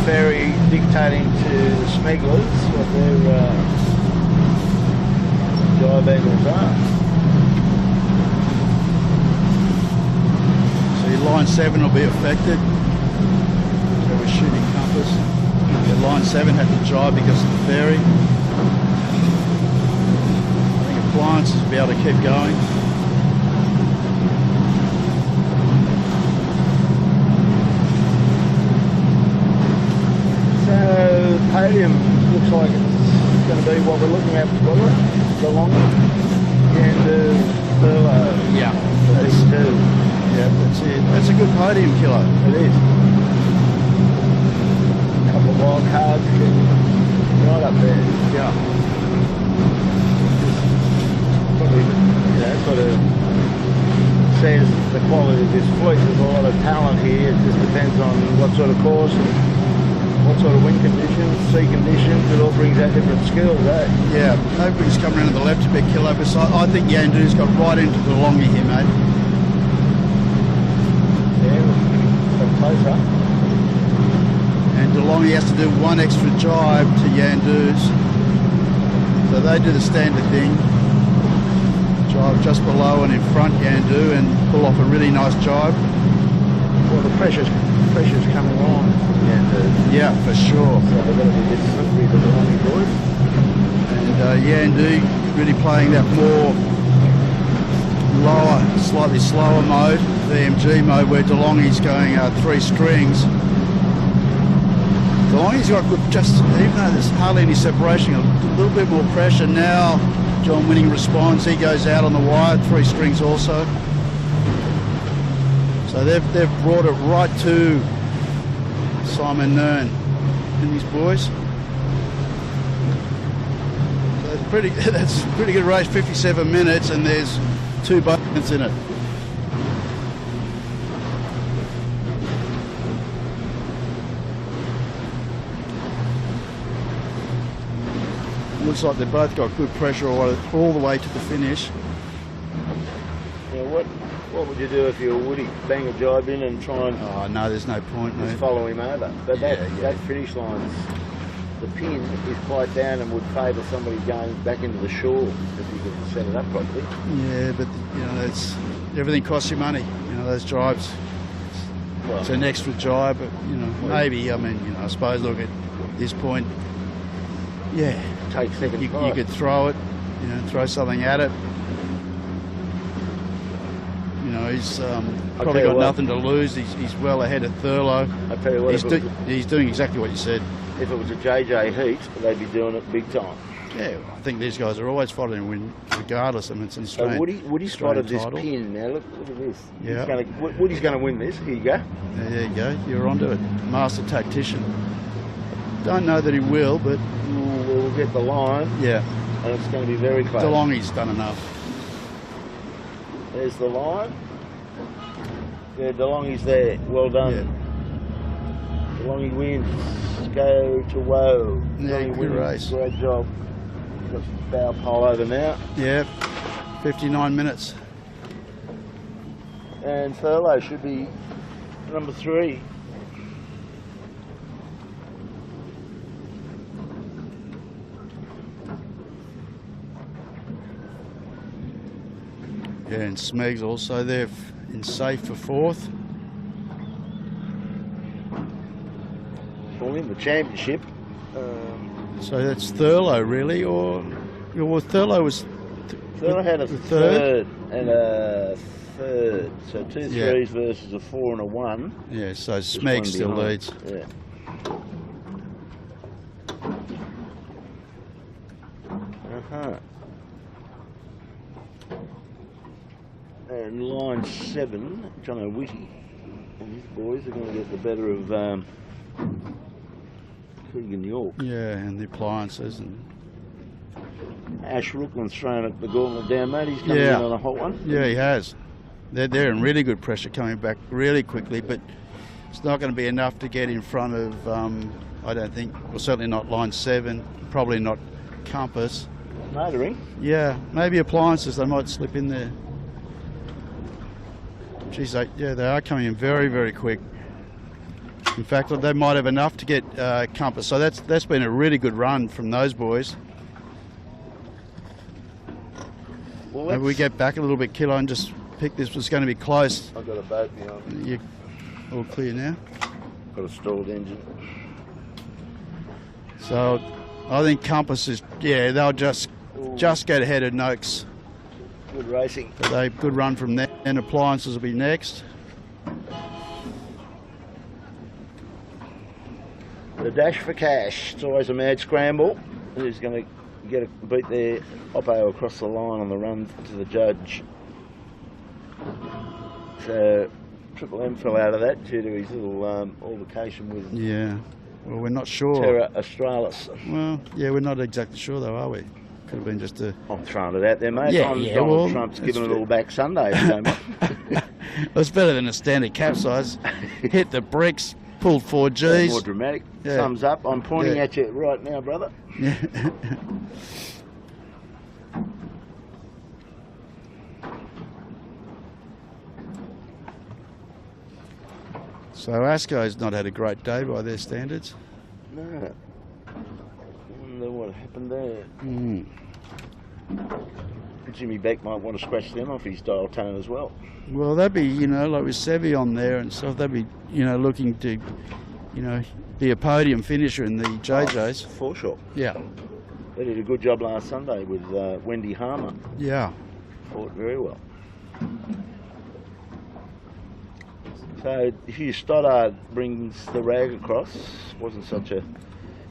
Ferry dictating to the smugglers what their dive angles are. So your line 7 will be affected. So we're shooting compass. Yeah, line 7 had to jibe because of the ferry. I think appliances will be able to keep going. So podium looks like it's going to be what we're looking at, the long and Thurlow. Yeah. These two. Yeah, that's it. That's a good podium, Kilo. It is. A couple of wild cards right up there. Yeah. Probably, sort of says the quality of this fleet. There's a lot of talent here. It just depends on what sort of course and what sort of wind conditions, sea conditions. It all brings out different skills, eh? Yeah, nobody's come around to the left a bit, Kilo, but I think Yandu's got right into the longy here, mate. Yeah, got closer. And DeLonghi has to do one extra jibe to Yandu's. So they do the standard thing. Jibe just below and in front Yandu and pull off a really nice jibe. Well, the pressure's coming on. Yeah, for sure. So they've got to be a bit slippery for the longy boys. And Yandu really playing that more lower, slightly slower mode, VMG mode, where DeLonghi's going 3 strings. DeLonghi's got good, just even though there's hardly any separation, a little bit more pressure now. John Winning responds, he goes out on the wire, 3 strings also. So they've brought it right to Simon Nearn and his boys. pretty. That's a pretty good race. 57 minutes, and there's 2 boats in it. Looks like they've both got good pressure all the way to the finish. Yeah, what would you do if you were Woody? Bang a jibe in and try and Oh no, there's no point, just mate. follow him over. But Yeah, that finish line's, the pin is quite down and would favour somebody going back into the shore if you could set it up properly. Yeah, but you know, everything costs you money. You know, those drives. Well, It's an extra jibe, but you know, maybe. I mean, you know, I suppose look at this point. Yeah, take second you prize. could throw it. You know, throw something at it. You know, he's probably tell you got what. nothing to lose. He's well ahead of Thurlow. I tell you what, He's doing exactly what you said. if it was a JJ heat, they'd be doing it big time. Yeah, I think these guys are always following win, regardless. I mean, it's an So Australian. Woody spotted this title. pin. Now look at this. Yeah. Woody's going to win this. Here you go. Yeah, there you go. You're onto it. Master tactician. Don't know that he will, but We'll get the line, yeah, and it's going to be very close. DeLonghi's done enough. There's the line. Yeah, DeLonghi's there. Well done. Yeah. DeLonghi wins. Go to Woe. Yeah, DeLonghi good wins. race. Great job. Got the bow pole over now. Yeah, 59 minutes. And Thurlow should be number 3. Yeah, and Smeg's also there in safe for 4th. Well, in the championship. So that's Thurlow, really, or well, Thurlow was Thurlow had a the third and a third. So 2 Yeah. 3s versus a 4 and a 1. Yeah, so Just Smeg one still behind. leads. Yeah. And line 7, John O'Witty and his boys are going to get the better of Keegan York. Yeah, and the appliances and Ash Rookland's thrown at the gauntlet down, mate. He's coming Yeah. in on a hot one. yeah, he has. They're in really good pressure coming back really quickly, but it's not going to be enough to get in front of. I don't think. Well, certainly not line 7. Probably not Compass. Motoring. Yeah, maybe appliances. They might slip in there. Geez, they are coming in very, very quick. In fact, they might have enough to get Compass. So that's been a really good run from those boys. Well, Maybe we get back a little bit, Kilo, and just pick this. Was going to be close. I've got a boat behind me. You all clear now? Got a stalled engine. So I think Compass is. Yeah, they'll just get ahead of Noakes. Good racing. But they good run from there. And appliances will be next. The dash for cash. It's always a mad scramble. Who's going to beat their Oppo across the line on the run to the judge? So Triple M fell out of that due to his little altercation with Yeah. Well, we're not sure. Terra Australis. Well, yeah, we're not exactly sure though, are we? Could have been just a. I'm throwing it out there, mate. Yeah, Donald well, Trump's that's giving it fair. all back Sunday. So much. It's better than a standard capsize. Hit the bricks, pulled 4 Gs. More dramatic. Yeah. Thumbs up. I'm pointing Yeah. at you right now, brother. Yeah. So Asco's not had a great day by their standards. No. I wonder what happened there. Mm. Jimmy Beck might want to scratch them off his dial tone as well. Well, they'd be, you know, like with Sevi on there and stuff, they'd be, you know, looking to, you know, be a podium finisher in the JJs. For sure. Yeah. They did a good job last Sunday with Wendy Harmer. Yeah. Fought very well. So Hugh Stoddard brings the rag across. Wasn't such a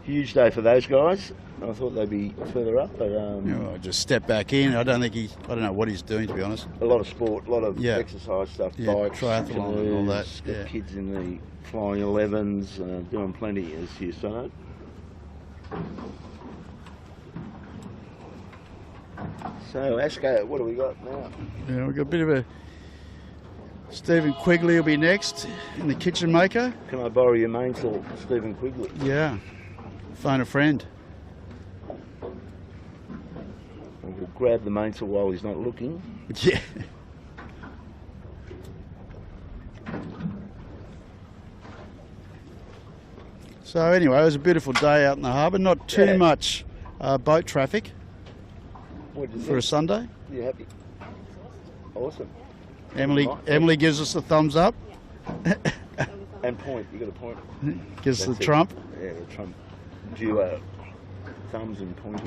huge day for those guys. I thought they'd be further up, but You know, just step back in. I don't know what he's doing, to be honest. a lot of sport, a lot of Yeah. exercise stuff, Yeah, bikes, triathlon and all that, canoes, got yeah. kids in the flying 11s, doing plenty, as Hugh Stoddard. So, Asko, what do we got now? Yeah, we've got a bit of a... Stephen Quigley will be next in the kitchen maker. Can I borrow your mainsail, Stephen Quigley? Yeah. Phone a friend. We'll grab the mainsail while he's not looking. Yeah. So anyway, it was a beautiful day out in the harbour. Not too much boat traffic What did you for a think? Sunday. You happy? Awesome. Emily gives us the thumbs up. And point. You got a point. Gives That's the it. trump. Yeah, the Trump duo. Thumbs and pointing.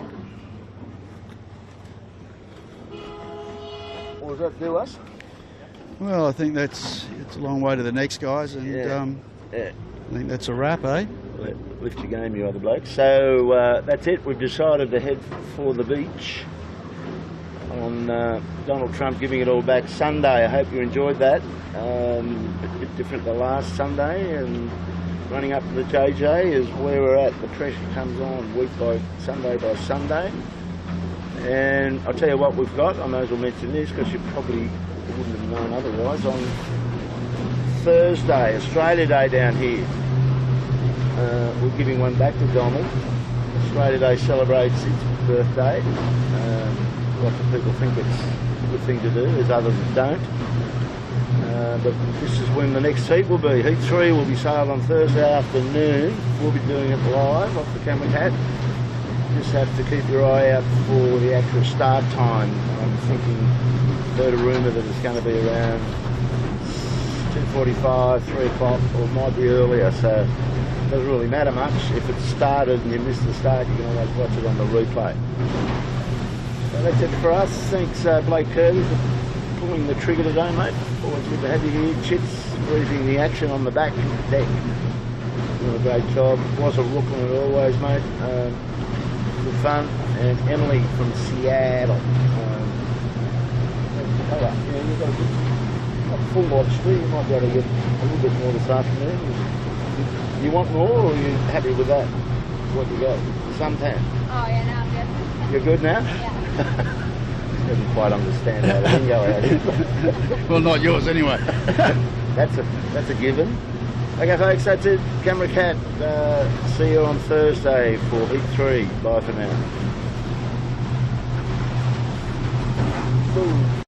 What does that do us? Well, I think it's a long way to the next, guys, and Yeah. I think that's a wrap, eh? Lift your game, you other blokes. So that's it. We've decided to head for the beach on Donald Trump giving it all back Sunday. I hope you enjoyed that. A bit different than last Sunday, and running up to the JJ is where we're at. The pressure comes on week by Sunday. And I'll tell you what we've got. I may as well mention this because you probably wouldn't have known otherwise. On Thursday, Australia Day down here, we're giving one back to Donald. Australia Day celebrates its birthday. Lots of people think it's a good thing to do, there's others that don't. But this is when the next heat will be. Heat 3 will be sailed on Thursday afternoon. We'll be doing it live off the camera cat. Just have to keep your eye out for the actual start time. I'm thinking, heard a rumour that it's going to be around 2:45, 3 o'clock, or it might be earlier, so it doesn't really matter much. If it's started and you miss the start, you can always watch it on the replay. So that's it for us. Thanks Blake Kirby for pulling the trigger today, mate. Always good to have you here. Chits briefing the action on the back deck. Doing a great job. Was a rook on it always, mate. Good fun. And Emily from Seattle. Yeah, you've got a full lot of speed. You might be able to get a little bit more this afternoon. You want more, or are you happy with that? What you got? Suntan? Oh, yeah, now I'm good. You're good now? Yeah. Doesn't quite understand how the lingo is. Well, not yours anyway. That's a given. Okay, folks, that's it. Camera Cat. See you on Thursday for Heat 3. Bye for now. Boom.